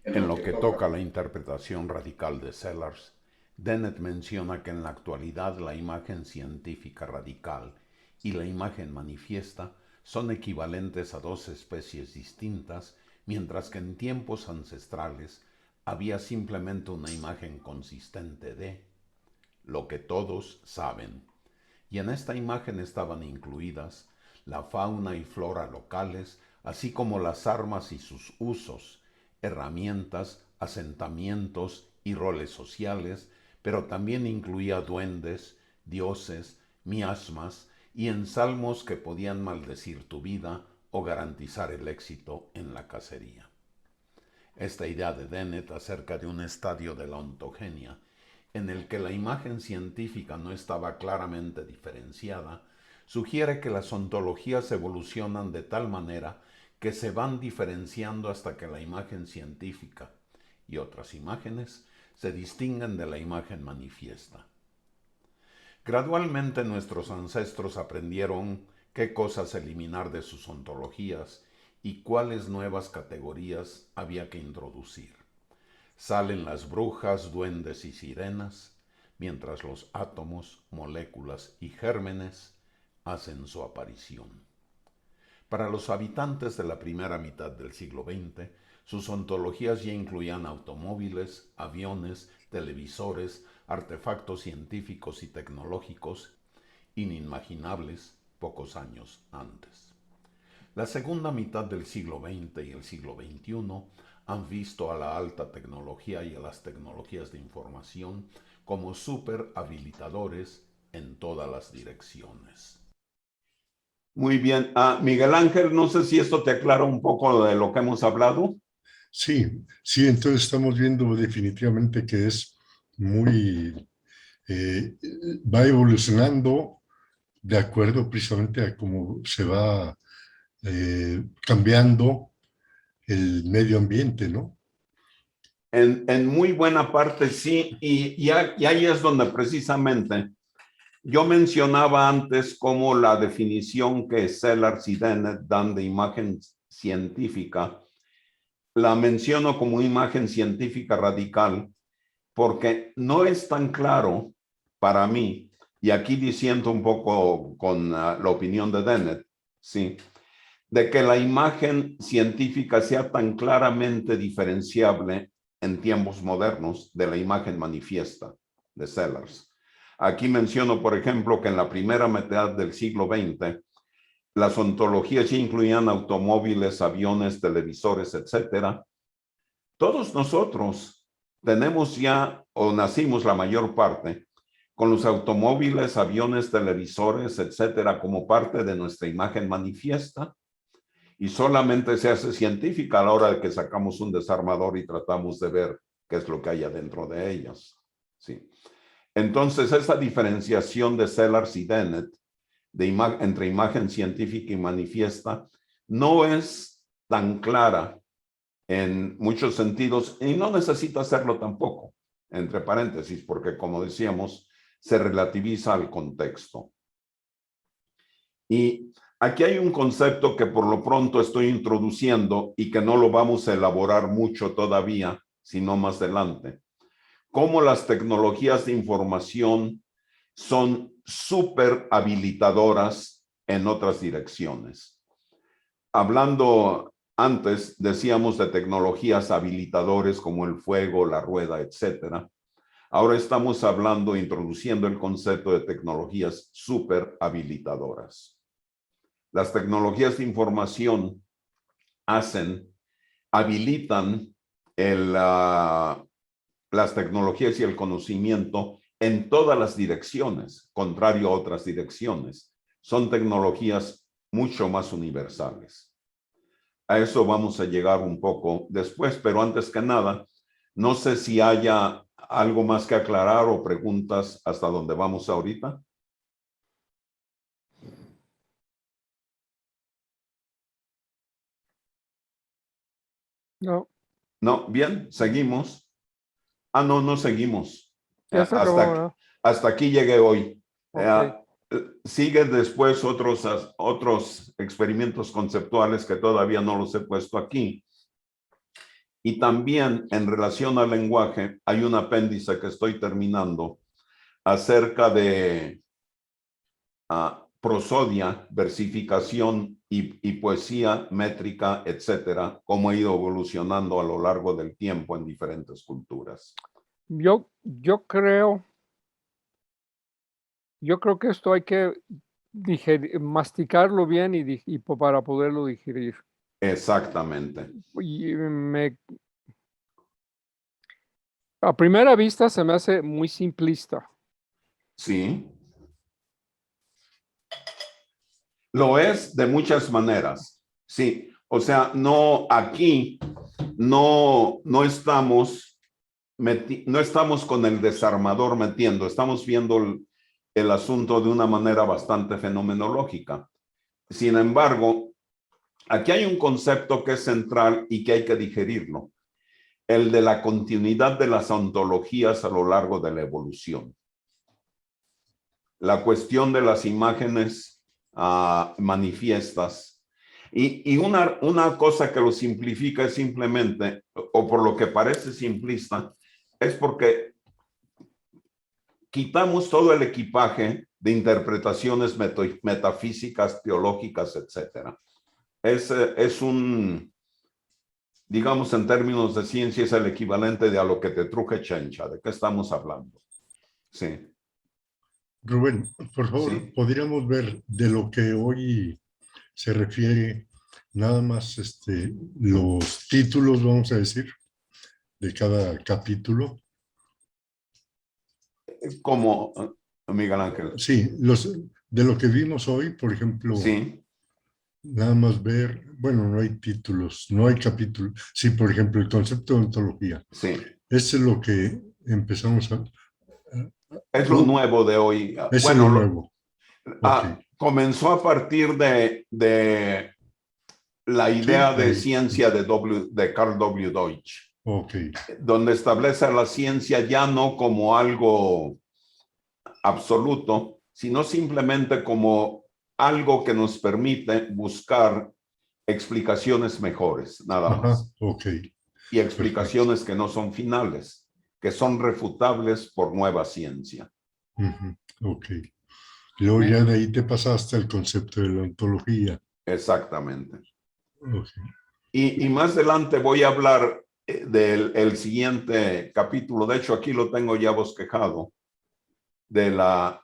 En lo que toca a la interpretación radical de Sellars, Dennett menciona que en la actualidad la imagen científica radical y la imagen manifiesta son equivalentes a dos especies distintas, mientras que en tiempos ancestrales había simplemente una imagen consistente de lo que todos saben, y en esta imagen estaban incluidas la fauna y flora locales, así como las armas y sus usos, herramientas, asentamientos y roles sociales, pero también incluía duendes, dioses, miasmas y ensalmos que podían maldecir tu vida o garantizar el éxito en la cacería. Esta idea de Dennett acerca de un estadio de la ontogenia en el que la imagen científica no estaba claramente diferenciada, sugiere que las ontologías evolucionan de tal manera que se van diferenciando hasta que la imagen científica y otras imágenes se distinguen de la imagen manifiesta. Gradualmente nuestros ancestros aprendieron qué cosas eliminar de sus ontologías y cuáles nuevas categorías había que introducir. Salen las brujas, duendes y sirenas, mientras los átomos, moléculas y gérmenes hacen su aparición. Para los habitantes de la primera mitad del siglo XX, sus ontologías ya incluían automóviles, aviones, televisores, artefactos científicos y tecnológicos inimaginables pocos años antes. La segunda mitad del siglo XX y el siglo XXI han visto a la alta tecnología y a las tecnologías de información como súper habilitadores en todas las direcciones.
Muy bien. Miguel Ángel, no sé si esto te aclara un poco de lo que hemos hablado.
Sí, entonces estamos viendo definitivamente que es muy, va evolucionando de acuerdo precisamente a cómo se va cambiando el medio ambiente, ¿no?
En muy buena parte sí, y ahí es donde precisamente yo mencionaba antes cómo la definición que Sellars y Dennett dan de imagen científica, la menciono como imagen científica radical, porque no es tan claro para mí, y aquí diciendo un poco con la opinión de Dennett, ¿sí? de que la imagen científica sea tan claramente diferenciable en tiempos modernos de la imagen manifiesta de Sellars. Aquí menciono, por ejemplo, que en la primera mitad del siglo XX, las ontologías ya incluían automóviles, aviones, televisores, etcétera. Todos nosotros tenemos ya, o nacimos la mayor parte, con los automóviles, aviones, televisores, etcétera, como parte de nuestra imagen manifiesta, y solamente se hace científica a la hora de que sacamos un desarmador y tratamos de ver qué es lo que hay adentro de ellos. Sí. Entonces, esa diferenciación de Sellars y Dennett entre imagen científica y manifiesta no es tan clara en muchos sentidos y no necesita serlo tampoco, entre paréntesis, porque como decíamos, se relativiza al contexto. Y aquí hay un concepto que por lo pronto estoy introduciendo y que no lo vamos a elaborar mucho todavía, sino más adelante. Cómo las tecnologías de información son súper habilitadoras en otras direcciones. Hablando antes, decíamos de tecnologías habilitadores como el fuego, la rueda, etcétera. Ahora estamos hablando, introduciendo el concepto de tecnologías súper habilitadoras. Las tecnologías de información habilitan las tecnologías y el conocimiento en todas las direcciones, contrario a otras direcciones. Son tecnologías mucho más universales. A eso vamos a llegar un poco después, pero antes que nada, no sé si haya algo más que aclarar o preguntas hasta donde vamos ahorita.
No,
No, bien, seguimos. Ah, no, no seguimos.
ya se acabó, ¿verdad?
Hasta aquí llegué hoy.
Ok.
Sigue después otros experimentos conceptuales que todavía no los he puesto aquí. Y también en relación al lenguaje, hay un apéndice que estoy terminando acerca de prosodia, versificación y poesía métrica, etcétera, cómo ha ido evolucionando a lo largo del tiempo en diferentes culturas.
Yo creo que esto hay que masticarlo bien y para poderlo digerir.
Exactamente.
Y a primera vista se me hace muy simplista.
Sí. Lo es de muchas maneras. Sí. O sea, no, aquí no estamos con el desarmador metiendo, estamos viendo el asunto de una manera bastante fenomenológica. Sin embargo, aquí hay un concepto que es central y que hay que digerirlo, el de la continuidad de las ontologías a lo largo de la evolución. La cuestión de las imágenes manifiestas. Y una cosa que lo simplifica es simplemente, o por lo que parece simplista, es porque quitamos todo el equipaje de interpretaciones metafísicas, teológicas, etcétera. Es un, digamos en términos de ciencia, es el equivalente de a lo que te truje chencha. ¿De qué estamos hablando? Sí.
Rubén, por favor,
Sí.
podríamos ver de lo que hoy se refiere nada más los títulos, vamos a decir, de cada capítulo.
Como Miguel Ángel.
Sí, de lo que vimos hoy, por ejemplo,
Sí.
nada más ver, bueno, no hay títulos, no hay capítulos. Sí, por ejemplo, el concepto de ontología.
Sí.
Ese es lo que empezamos a...
Es lo nuevo de hoy.
Es
Bueno,
lo nuevo. Okay.
Comenzó a partir de la idea de ciencia de Carl W. Deutsch.
Okay.
Donde establece a la ciencia ya no como algo absoluto, sino simplemente como algo que nos permite buscar explicaciones mejores, nada más.
Okay.
Y explicaciones que no son finales, que son refutables por nueva ciencia.
Ok. Luego ya de ahí te pasaste al concepto de la ontología.
Exactamente.
Ok.
Y más adelante voy a hablar del siguiente capítulo. De hecho, aquí lo tengo ya bosquejado, de la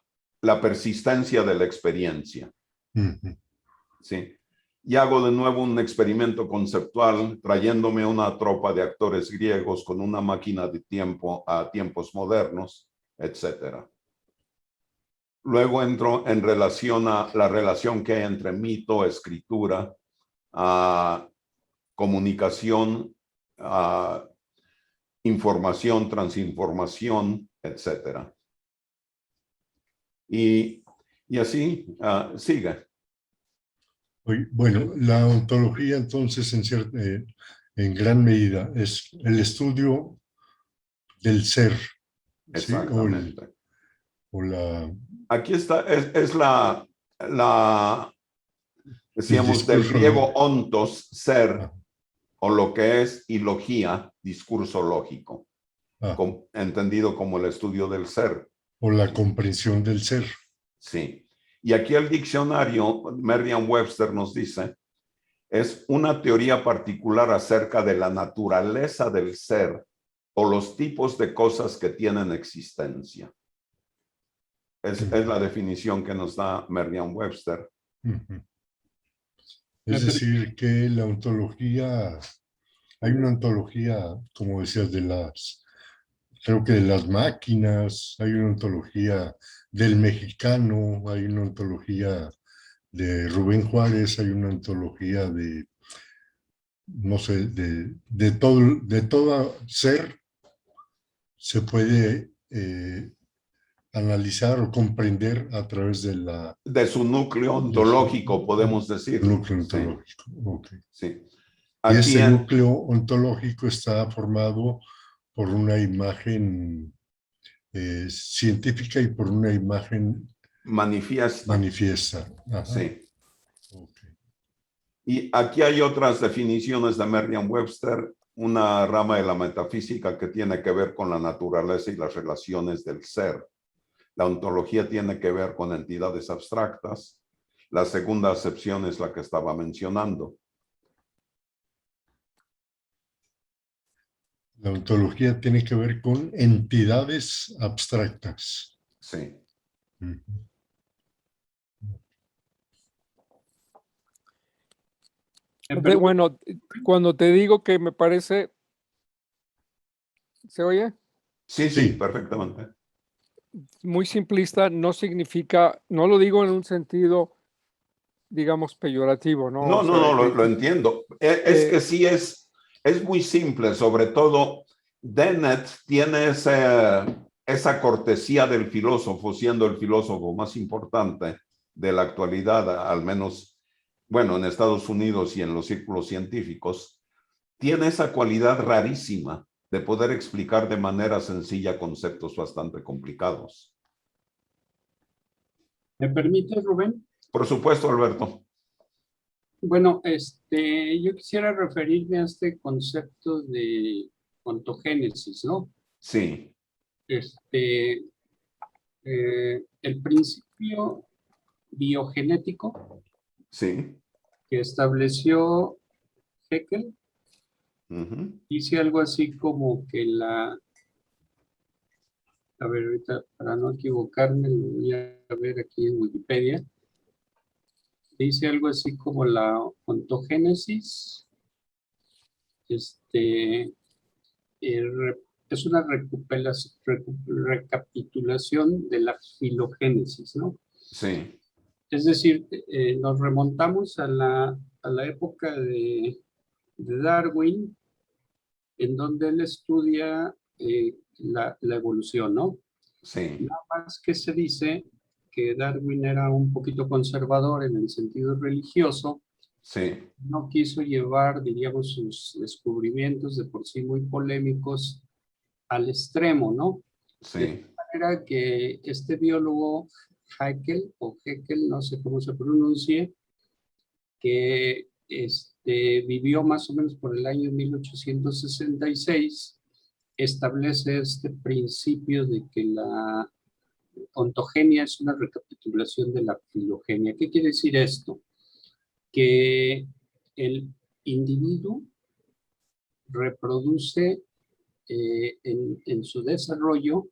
persistencia de la experiencia.
Ujú.
¿Sí? Y hago de nuevo un experimento conceptual trayéndome una tropa de actores griegos con una máquina de tiempo a tiempos modernos, etc. Luego entro en relación a la relación que hay entre mito, escritura, comunicación, información, transinformación, etc. Y así sigue.
Bueno, la ontología entonces en gran medida es el estudio del ser, ¿sí?
Exactamente.
O la,
Aquí está, es
el
decíamos, del
discurso.
griego ontos, ser,
Ah,
o lo que es, y logía, discurso lógico,
ah,
entendido como el estudio del ser.
o la comprensión del ser.
Sí. Y aquí el diccionario Merriam-Webster nos dice, es una teoría particular acerca de la naturaleza del ser o los tipos de cosas que tienen existencia. Es la definición que nos da Merriam-Webster.
Ujú. Es decir, que la ontología, hay una ontología, como decías, creo que de las máquinas, hay una ontología del mexicano, hay una ontología de Rubén Juárez, hay una ontología de, no sé, de todo ser se puede analizar o comprender a través de
De su núcleo
de su
ontológico, podemos decir.
núcleo
Sí,
ontológico. Okay.
sí.
Y
Aquí
ese núcleo ontológico está formado por una imagen científica y por una imagen
manifiesta.
manifiesta. Ajá.
Sí.
Okay.
Y aquí hay otras definiciones de Merriam-Webster, una rama de la metafísica que tiene que ver con la naturaleza y las relaciones del ser. La ontología tiene que ver con entidades abstractas. La segunda acepción es la que estaba mencionando.
La ontología tiene que ver con entidades abstractas.
Sí.
Ujú.
Bueno, cuando te digo que me parece, ¿se oye?
Sí, sí,
Sí.
perfectamente.
Muy simplista, no significa, no lo digo en un sentido, digamos, peyorativo, ¿no?
No,
O
no,
sea,
no, lo entiendo. Es que sí es muy simple, sobre todo Dennett tiene esa cortesía del filósofo, siendo el filósofo más importante de la actualidad, al menos, bueno, en Estados Unidos y en los círculos científicos, tiene esa cualidad rarísima de poder explicar de manera sencilla conceptos bastante complicados.
¿Me permite, Rubén?
Por supuesto, Alberto.
Bueno, yo quisiera referirme a este concepto de ontogénesis, ¿no?
Sí,
El principio biogenético
sí.
que estableció Haeckel
Uh-huh.
dice algo así como que a ver, ahorita para no equivocarme, lo voy a ver aquí en Wikipedia. Dice algo así como la ontogénesis, es una recapitulación de la filogénesis, ¿no?
Sí,
Es decir, nos remontamos a la época de Darwin, en donde él estudia la evolución, ¿no?
sí,
Nada más que se dice que Darwin era un poquito conservador en el sentido religioso,
sí,
no quiso llevar, diríamos, sus descubrimientos de por sí muy polémicos al extremo, ¿no? De
sí,
manera que este biólogo Haeckel, no sé cómo se pronuncie, que vivió más o menos por el año 1866, establece este principio de que la ontogenia es una recapitulación de la filogenia. ¿Qué quiere decir esto? que el individuo reproduce en su desarrollo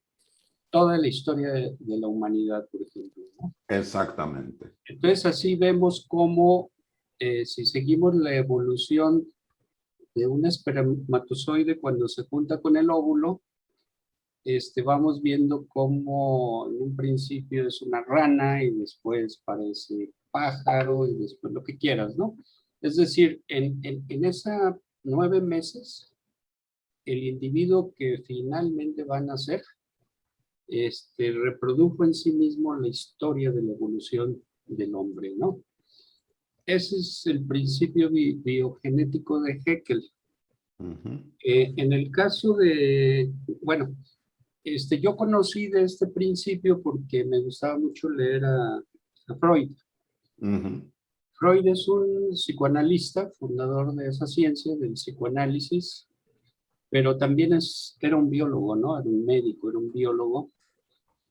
toda la historia de la humanidad, por ejemplo, ¿no?
Exactamente.
Entonces así vemos cómo si seguimos la evolución de un espermatozoide cuando se junta con el óvulo, vamos viendo cómo en un principio es una rana y después parece pájaro y después lo que quieras, ¿no? Es decir, en esos 9 meses, el individuo que finalmente va a nacer reprodujo en sí mismo la historia de la evolución del hombre, ¿no? Ese es el principio biogenético de Haeckel. En el caso de, bueno, yo conocí de este principio porque me gustaba mucho leer a Freud. Freud es un psicoanalista, fundador de esa ciencia, del psicoanálisis, pero también era un biólogo, ¿no? Era un médico, era un biólogo.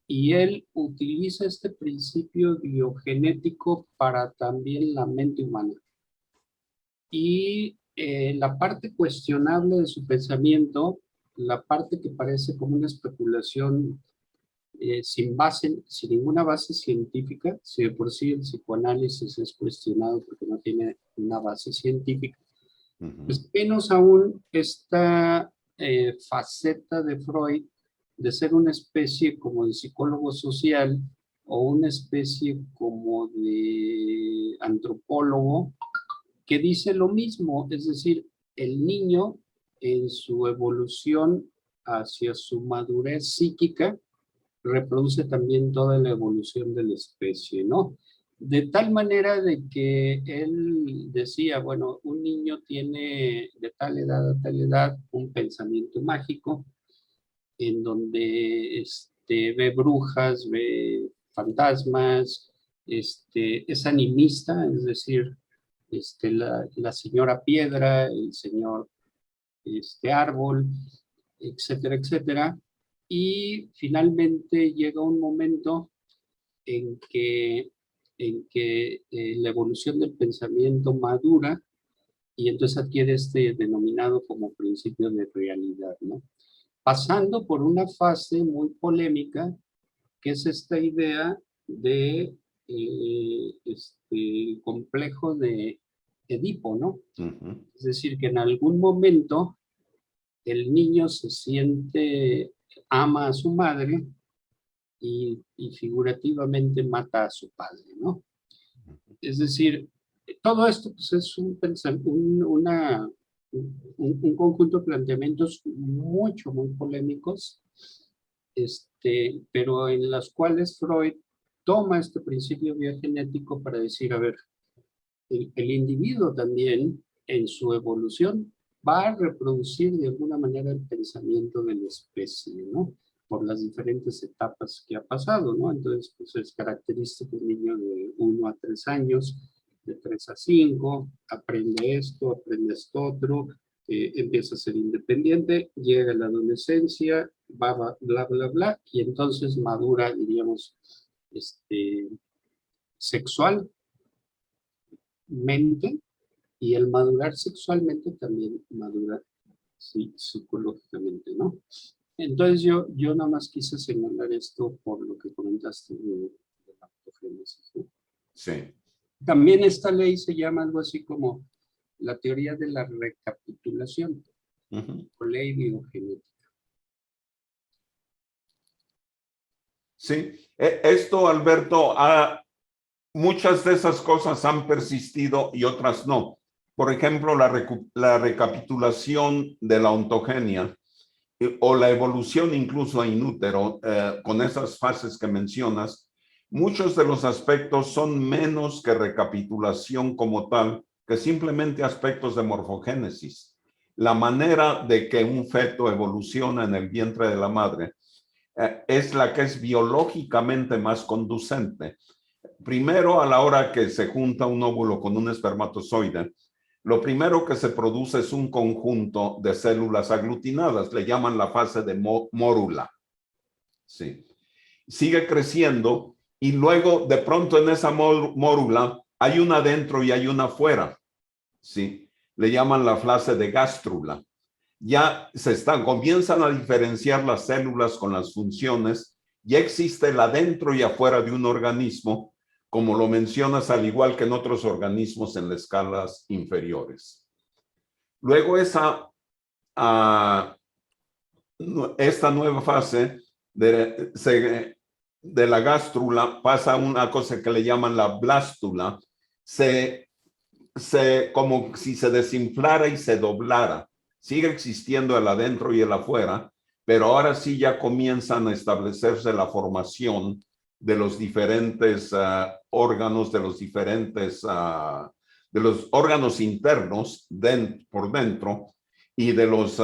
Y él utiliza este principio biogenético para también la mente humana. Y la parte cuestionable de su pensamiento, la parte que parece como una especulación sin base, sin ninguna base científica, si de por sí el psicoanálisis es cuestionado porque no tiene una base científica, pues menos aún esta faceta de Freud de ser una especie como de psicólogo social o una especie como de antropólogo que dice lo mismo, es decir, el niño en su evolución hacia su madurez psíquica reproduce también toda la evolución de la especie, ¿no? De tal manera de que él decía, bueno, un niño tiene de tal edad a tal edad un pensamiento mágico en donde ve brujas, ve fantasmas, es animista, es decir, la señora piedra, el señor árbol, etcétera, etcétera. Y finalmente llega un momento en que la evolución del pensamiento madura y entonces adquiere denominado como principio de realidad, ¿no? Pasando por una fase muy polémica, que es esta idea de complejo de Edipo, ¿no? Es decir, que en algún momento el niño se siente, ama a su madre y figurativamente mata a su padre, ¿no? Es decir, todo esto pues, es un conjunto de planteamientos muy polémicos, pero en las cuales Freud toma este principio biogenético para decir, a ver, el individuo también en su evolución va a reproducir de alguna manera el pensamiento de la especie, ¿no? Por las diferentes etapas que ha pasado, ¿no? Entonces, pues es característico el niño de 1 a 3 años, de 3 a 5, aprende esto otro, empieza a ser independiente, llega a la adolescencia, bla, bla, bla, y entonces madura, diríamos, sexualmente, y el madurar sexualmente también madura psicológicamente, ¿no? Entonces yo nada más quise señalar esto por lo que comentaste de la autogénesis, ¿no?
Sí.
También esta ley se llama algo así como la teoría de la recapitulación, o ley biogenética.
Sí, esto, Alberto, muchas de esas cosas han persistido y otras no. Por ejemplo, la recapitulación de la ontogenia o la evolución incluso in útero, con esas fases que mencionas, muchos de los aspectos son menos que recapitulación como tal, que simplemente aspectos de morfogénesis. La manera de que un feto evoluciona en el vientre de la madre es la que es biológicamente más conducente. Primero, a la hora que se junta un óvulo con un espermatozoide, lo primero que se produce es un conjunto de células aglutinadas, le llaman la fase de mórula. Sí. Sigue creciendo y luego de pronto en esa mórula hay una dentro y hay una afuera, ¿sí? Le llaman la fase de gástrula. Ya comienzan a diferenciar las células con las funciones. Ya existe el adentro y afuera de un organismo, como lo mencionas, al igual que en otros organismos en las escalas inferiores. Luego esta nueva fase de la gástrula pasa a una cosa que le llaman la blástula. Como si se desinflara y se doblara. Sigue existiendo el adentro y el afuera, pero ahora sí ya comienzan a establecerse la formación de los diferentes órganos, de los diferentes, de los órganos internos por dentro y de los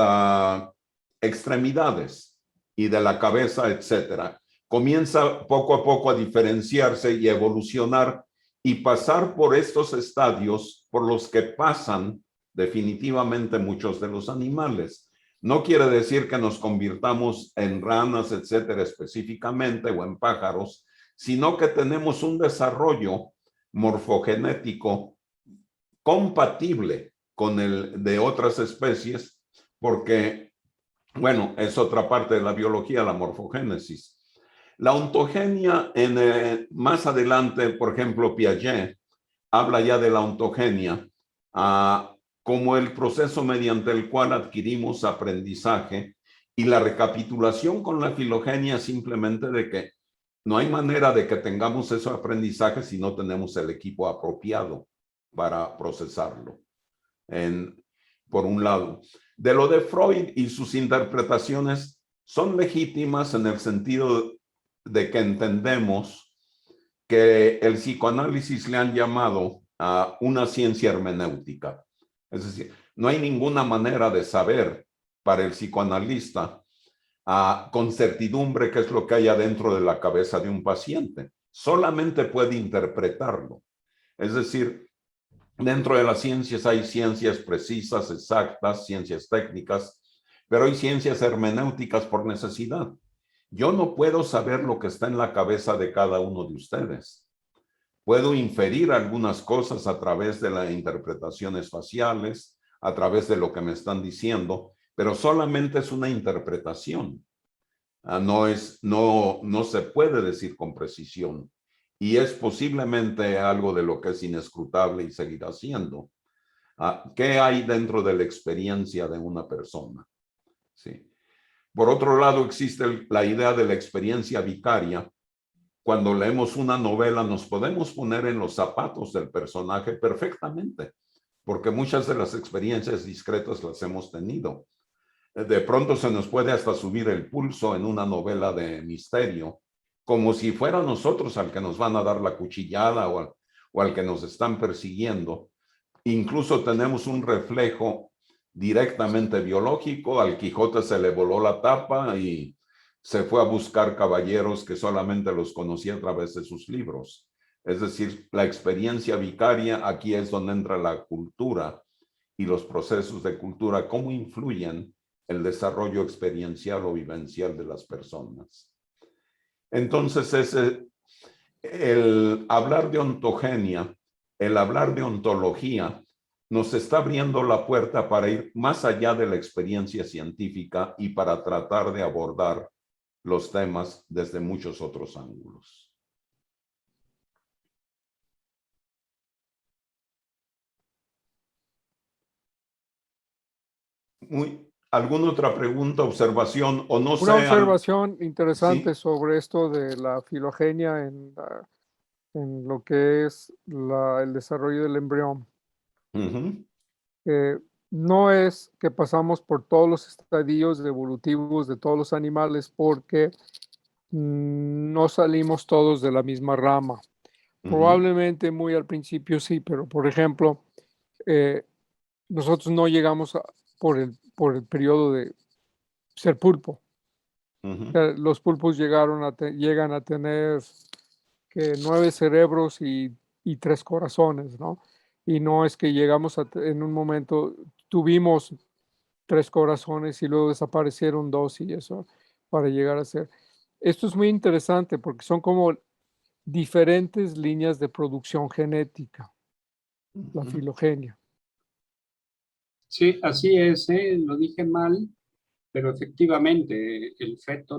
extremidades y de la cabeza, etcétera. Comienza poco a poco a diferenciarse y evolucionar y pasar por estos estadios por los que pasan definitivamente muchos de los animales. No quiere decir que nos convirtamos en ranas, etcétera, específicamente, o en pájaros, sino que tenemos un desarrollo morfogenético compatible con el de otras especies, porque, bueno, es otra parte de la biología, la morfogénesis. La ontogenia, más adelante, por ejemplo, Piaget habla ya de la ontogenia como el proceso mediante el cual adquirimos aprendizaje, y la recapitulación con la filogenia simplemente de que no hay manera de que tengamos ese aprendizaje si no tenemos el equipo apropiado para procesarlo. Por un lado. De lo de Freud y sus interpretaciones son legítimas en el sentido de que entendemos que el psicoanálisis le han llamado a una ciencia hermenéutica. Es decir, no hay ninguna manera de saber para el psicoanalista con certidumbre qué es lo que hay adentro de la cabeza de un paciente. Solamente puede interpretarlo. Es decir, dentro de las ciencias hay ciencias precisas, exactas, ciencias técnicas, pero hay ciencias hermenéuticas por necesidad. Yo no puedo saber lo que está en la cabeza de cada uno de ustedes. Puedo inferir algunas cosas a través de las interpretaciones faciales, a través de lo que me están diciendo, pero solamente es una interpretación. No se puede decir con precisión. Y es posiblemente algo de lo que es inescrutable y seguirá siendo. ¿Qué hay dentro de la experiencia de una persona? Sí. Por otro lado, existe la idea de la experiencia vicaria. Cuando leemos una novela, nos podemos poner en los zapatos del personaje perfectamente, porque muchas de las experiencias discretas las hemos tenido. De pronto se nos puede hasta subir el pulso en una novela de misterio, como si fuera nosotros al que nos van a dar la cuchillada o al que nos están persiguiendo. Incluso tenemos un reflejo directamente biológico. Al Quijote se le voló la tapa y se fue a buscar caballeros que solamente los conocía a través de sus libros. Es decir, la experiencia vicaria, aquí es donde entra la cultura y los procesos de cultura, cómo influyen el desarrollo experiencial o vivencial de las personas. Entonces, el hablar de ontogenia, el hablar de ontología, nos está abriendo la puerta para ir más allá de la experiencia científica y para tratar de abordar los temas desde muchos otros ángulos. ¿Alguna otra pregunta, observación o no sé?
Una observación interesante
¿Sí?
sobre esto de la filogenia en lo que es el desarrollo del embrión. No es que pasamos por todos los estadios evolutivos de todos los animales porque no salimos todos de la misma rama. Probablemente muy al principio sí, pero por ejemplo, nosotros no llegamos por el periodo de ser pulpo. O sea, los pulpos llegan a tener 9 cerebros y 3 corazones, ¿no? Y no es que llegamos en un momento, tuvimos 3 corazones y luego desaparecieron 2 y eso para llegar a ser. Esto es muy interesante porque son como diferentes líneas de producción genética, la filogenia.
Sí, así es, lo dije mal, pero efectivamente el feto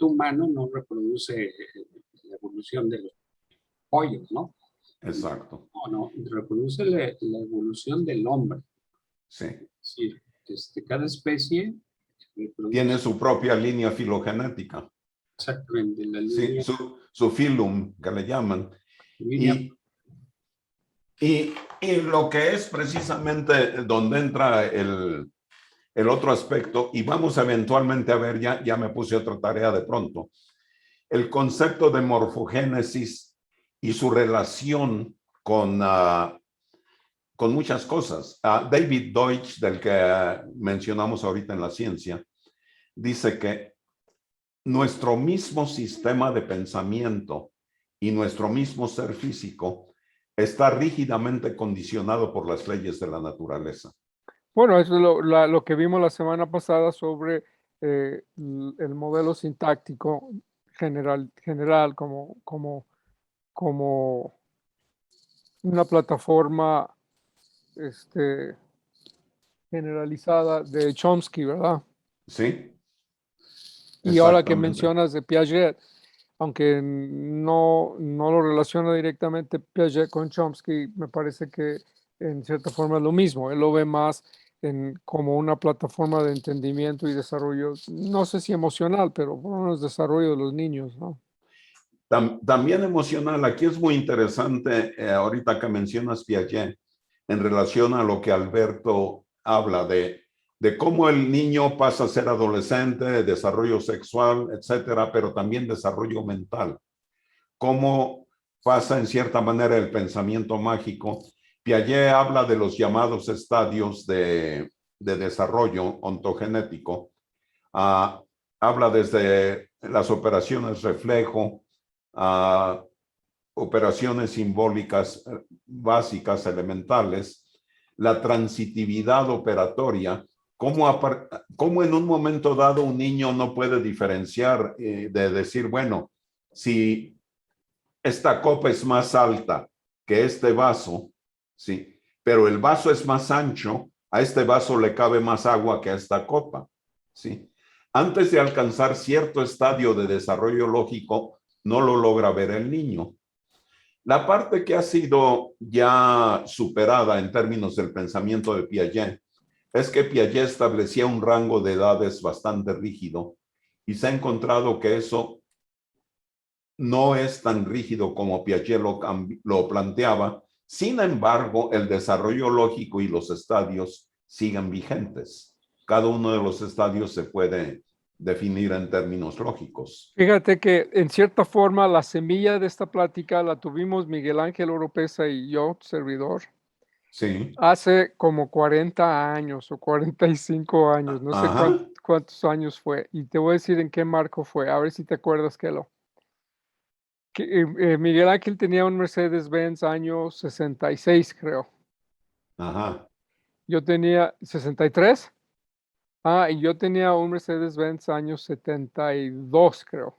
humano no reproduce la evolución de los pollos, ¿no?
Exacto.
No, reproduce la evolución del hombre.
Sí.
Sí, cada especie reproduce
Tiene su propia línea filogenética.
exactamente la
Sí,
línea.
su filum, que le llaman.
línea
Y lo que es precisamente donde entra el otro aspecto, y vamos eventualmente a ver, ya me puse otra tarea de pronto, el concepto de morfogénesis y su relación con muchas cosas. David Deutsch, del que mencionamos ahorita en la ciencia, dice que nuestro mismo sistema de pensamiento y nuestro mismo ser físico está rígidamente condicionado por las leyes de la naturaleza.
Bueno, eso es lo que vimos la semana pasada sobre el modelo sintáctico general como una plataforma generalizada de Chomsky, ¿verdad?
¿Sí?
Y ahora que
Exactamente.
mencionas de Piaget, aunque no lo relaciona directamente Piaget con Chomsky, me parece que en cierta forma es lo mismo. Él lo ve más como una plataforma de entendimiento y desarrollo, no sé si emocional, pero por lo menos desarrollo de los niños, ¿no?
También emocional. Aquí es muy interesante, ahorita que mencionas Piaget, en relación a lo que Alberto habla de cómo el niño pasa a ser adolescente, desarrollo sexual, etcétera, pero también desarrollo mental. Cómo pasa en cierta manera el pensamiento mágico. Piaget habla de los llamados estadios de desarrollo ontogenético. Habla desde las operaciones reflejo, operaciones simbólicas básicas, elementales, la transitividad operatoria, cómo en un momento dado un niño no puede diferenciar de decir, bueno, si esta copa es más alta que este vaso, ¿sí? Pero el vaso es más ancho, a este vaso le cabe más agua que a esta copa, ¿sí? Antes de alcanzar cierto estadio de desarrollo lógico, no lo logra ver el niño. La parte que ha sido ya superada en términos del pensamiento de Piaget es que Piaget establecía un rango de edades bastante rígido y se ha encontrado que eso no es tan rígido como Piaget lo planteaba. Sin embargo, el desarrollo lógico y los estadios siguen vigentes. Cada uno de los estadios se puede definir en términos lógicos.
Fíjate que en cierta forma la semilla de esta plática la tuvimos Miguel Ángel Oropesa y yo, servidor,
Sí.
hace como 40 años o 45 años, no sé
Ajá.
cuántos años fue, y te voy a decir en qué marco fue, a ver si te acuerdas Miguel Ángel tenía un Mercedes-Benz año 66, creo.
Ajá.
Yo tenía 63. Y yo tenía un Mercedes-Benz año 72, creo.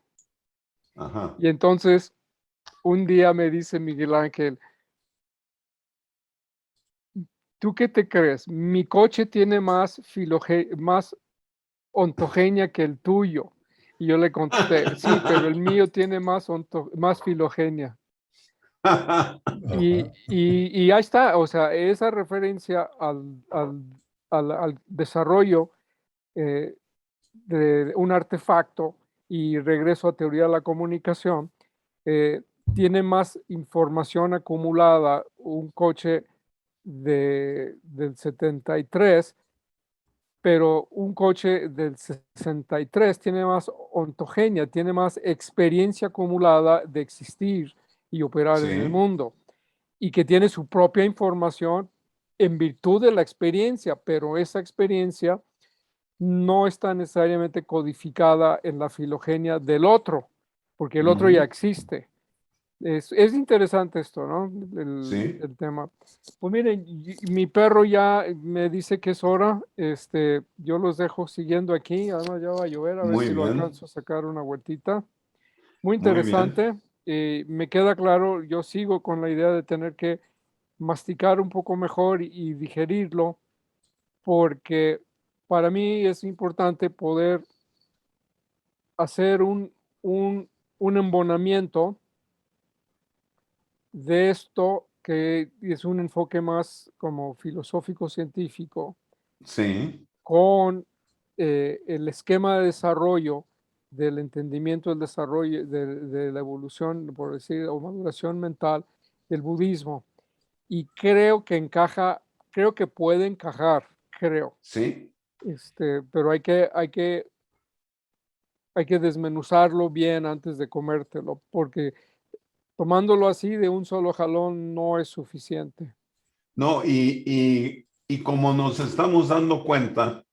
Ajá.
Y entonces, un día me dice Miguel Ángel, ¿tú qué te crees? Mi coche tiene más ontogenia que el tuyo. Y yo le contesté, sí, pero el mío tiene más filogenia. Y ahí está, o sea, esa referencia al desarrollo de un artefacto y regreso a teoría de la comunicación, tiene más información acumulada un coche del 73, pero un coche del 63 tiene más ontogenia, tiene más experiencia acumulada de existir y operar en el
Sí.
mundo, y que tiene su propia información en virtud de la experiencia, pero esa experiencia no está necesariamente codificada en la filogenia del otro, porque el otro ya existe. Es interesante esto, ¿no?
Sí.
El tema. Pues miren, mi perro ya me dice que es hora. Yo los dejo siguiendo aquí. Además ya va a llover, a ver
Muy
si lo
bien.
alcanzo a sacar una vueltita. Muy
Muy bien.
interesante. me queda claro, yo sigo con la idea de tener que masticar un poco mejor y digerirlo, porque para mí es importante poder hacer un embonamiento de esto, que es un enfoque más como filosófico científico,
Sí,
con el esquema de desarrollo del entendimiento del desarrollo de la evolución, por decir, o maduración mental del budismo. Y creo que encaja, creo que puede encajar, creo.
sí.
Pero hay que desmenuzarlo bien antes de comértelo, porque tomándolo así de un solo jalón no es suficiente.
No, y como nos estamos dando cuenta,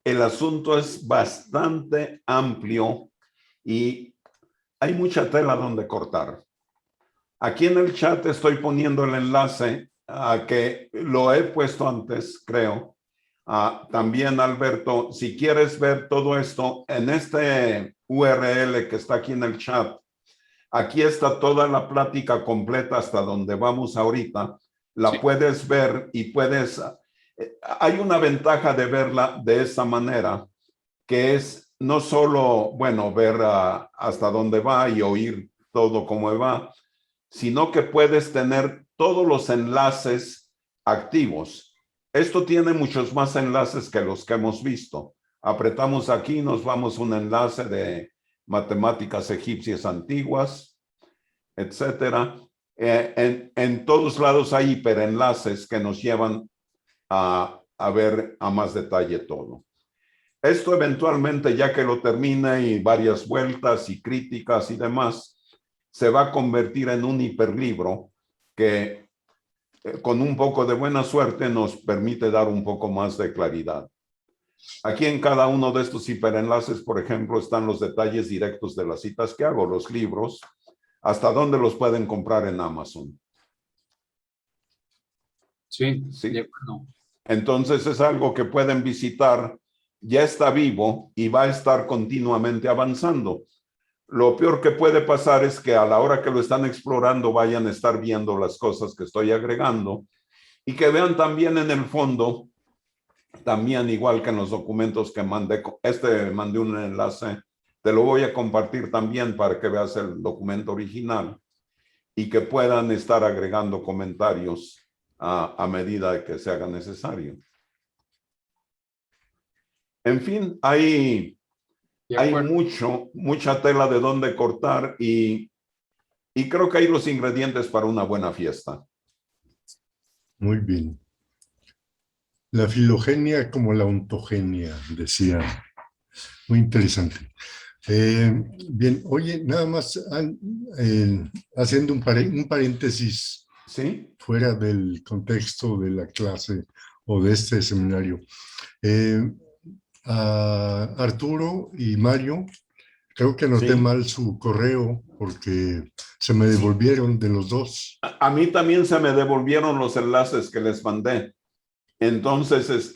el asunto es bastante amplio y hay mucha tela donde cortar. Aquí en el chat estoy poniendo el enlace a que lo he puesto antes, creo. También, Alberto, si quieres ver todo esto en este URL que está aquí en el chat, aquí está toda la plática completa hasta donde vamos ahorita. La
Sí.
puedes ver y puedes... hay una ventaja de verla de esa manera, que es no solo, bueno, ver hasta dónde va y oír todo cómo va, sino que puedes tener todos los enlaces activos. Esto tiene muchos más enlaces que los que hemos visto. Apretamos aquí, nos vamos a un enlace de matemáticas egipcias antiguas, etcétera. En todos lados hay hiperenlaces que nos llevan a ver a más detalle todo. Esto eventualmente, ya que lo termine y varias vueltas y críticas y demás, se va a convertir en un hiperlibro que con un poco de buena suerte nos permite dar un poco más de claridad. Aquí en cada uno de estos hiperenlaces, por ejemplo, están los detalles directos de las citas que hago, los libros, hasta dónde los pueden comprar en Amazon.
Sí,
Sí.
de acuerdo.
Entonces es algo que pueden visitar, ya está vivo y va a estar continuamente avanzando. Lo peor que puede pasar es que a la hora que lo están explorando vayan a estar viendo las cosas que estoy agregando y que vean también en el fondo, también igual que en los documentos que mandé, mandé un enlace, te lo voy a compartir también para que veas el documento original y que puedan estar agregando comentarios a medida que se haga necesario. En fin, hay mucha tela de dónde cortar y creo que hay los ingredientes para una buena fiesta.
Muy bien. La filogenia como la ontogenia, decía. Muy interesante. Bien, oye, nada más haciendo un paréntesis
¿Sí?
fuera del contexto de la clase o de este seminario. A Arturo y Mario, creo que anoté
Sí.
mal su correo porque se me devolvieron de los dos.
A mí también se me devolvieron los enlaces que les mandé. Entonces,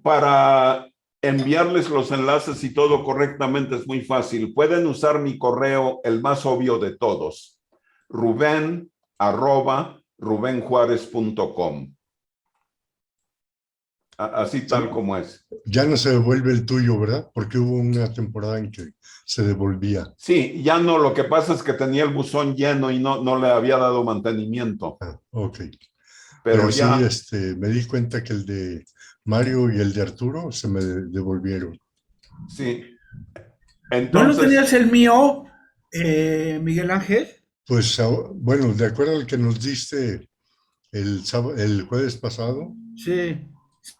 para enviarles los enlaces y todo correctamente es muy fácil. Pueden usar mi correo, el más obvio de todos, ruben@rubenjuarez.com. Así tal como es.
Ya no se devuelve el tuyo, ¿verdad? Porque hubo una temporada en que se devolvía.
Sí, ya no, lo que pasa es que tenía el buzón lleno y no le había dado mantenimiento.
Ok.
Pero ya...
sí, me di cuenta que el de Mario y el de Arturo se me devolvieron.
Sí.
¿No
Entonces,
lo tenías el mío, Miguel Ángel?
Pues bueno, de acuerdo al que nos diste el jueves pasado,
Sí.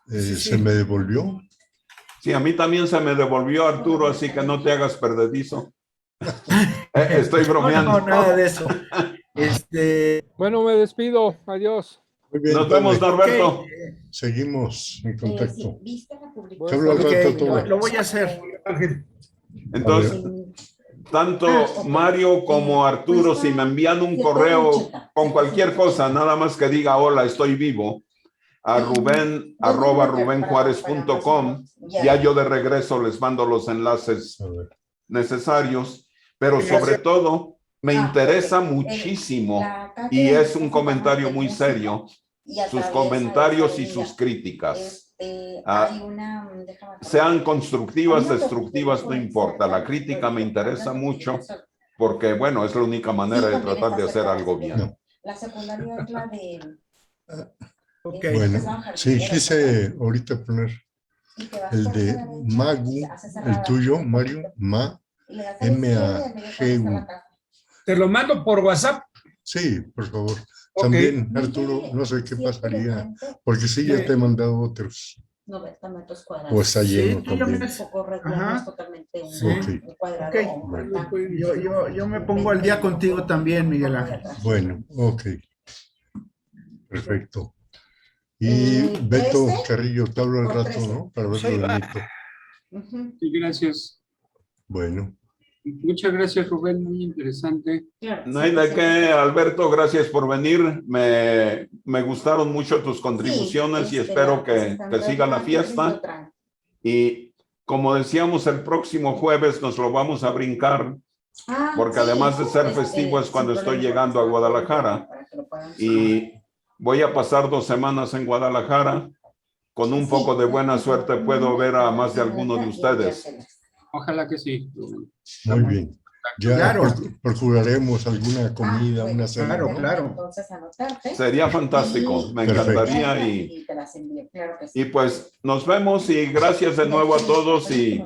se me devolvió.
sí, a mí también se me devolvió, Arturo, así que no te hagas perdedizo. Estoy bromeando.
No, nada de eso.
Bueno, me despido. Adiós.
Muy bien,
Nos vemos,
dale.
Norberto.
Ok,
seguimos en contacto.
¿Viste la publicación?
Te hablo al rato,
ok,
Tola.
lo voy a hacer.
Entonces, tanto Mario como Arturo, si me envían un correo con cualquier cosa, nada más que diga hola, estoy vivo, a ruben@rubenjuarez.com, ya yo de regreso les mando los enlaces
A ver.
necesarios pero sobre
Gracias.
todo me interesa
ok.
muchísimo,
La cátedra
y es
se
un
llama
comentario
de
muy
música,
serio,
y a
sus
través
comentarios
de
y
esa
sus
línea,
críticas.
hay una, déjame acordar,
Sean
hay
constructivas,
una
destructivas, no
influencia
importa. La
de
crítica me interesa
Fernando
mucho
Villasol.
porque, bueno, es la única manera
Sí,
de
también
tratar
está
de hacer
cerca de la
algo
secundaria.
bien.
No.
La secundaria es la de...
Ok.
Bueno, sí,
jardinera,
quise ahorita poner
y te vas
el
por
de
esa derecha,
Magu,
haces
el
cerrada,
tuyo,
un
Mario,
poquito,
Ma,
y le das a la izquierda y al medio te vas a la
M-A-G-U.
casa.
Te lo mando por WhatsApp.
Sí, por favor.
Ok.
También,
Mide
Arturo, no sé qué
7 de
pasaría,
frente,
porque sí, ya te he mandado otros,
90 metros
o
cuadrados.
está lleno
Sí, yo
también.
me...
Un poco regular, no
Ajá.
es totalmente un,
Sí.
Ok,
un cuadrado
Ok.
o un
bueno.
rectángulo.
Yo me pongo al día contigo también, Miguel Ángel.
Bueno, ok, perfecto. Y Beto Carrillo, te hablo al
por
rato,
13.
¿no? Para ver
Sí,
lo de
va.
Neto.
Ujú.
Sí, gracias.
Bueno,
Muchas gracias, Rubén, muy interesante.
Claro,
No hay de qué, Alberto, gracias por venir. Me gustaron mucho tus contribuciones y espero que siga la fiesta. Y como decíamos, el próximo jueves nos lo vamos a brincar, porque además de ser festivo es cuando estoy llegando a Guadalajara. Y voy a pasar 2 semanas en Guadalajara. Con un poco de buena suerte puedo ver a más de alguno de ustedes.
Ojalá que sí, Rubén.
muy bien. Ya
Claro.
procuraremos alguna comida, una cena,
Claro,
¿no?
claro.
Entonces anotarte.
Sería fantástico, me
Perfecto.
encantaría.
Y te las envío, claro que sí.
Y pues nos vemos y gracias de nuevo a todos y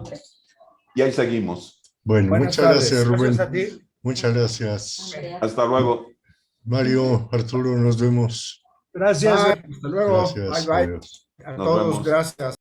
ahí seguimos.
Bueno,
Buenas
muchas
tardes.
gracias, Rubén.
Gracias a ti.
Muchas gracias.
Hasta luego.
Mario, Arturo, nos vemos.
Gracias. Hasta luego.
Gracias.
Bye, bye.
Adiós.
A
Nos
todos,
vemos.
gracias.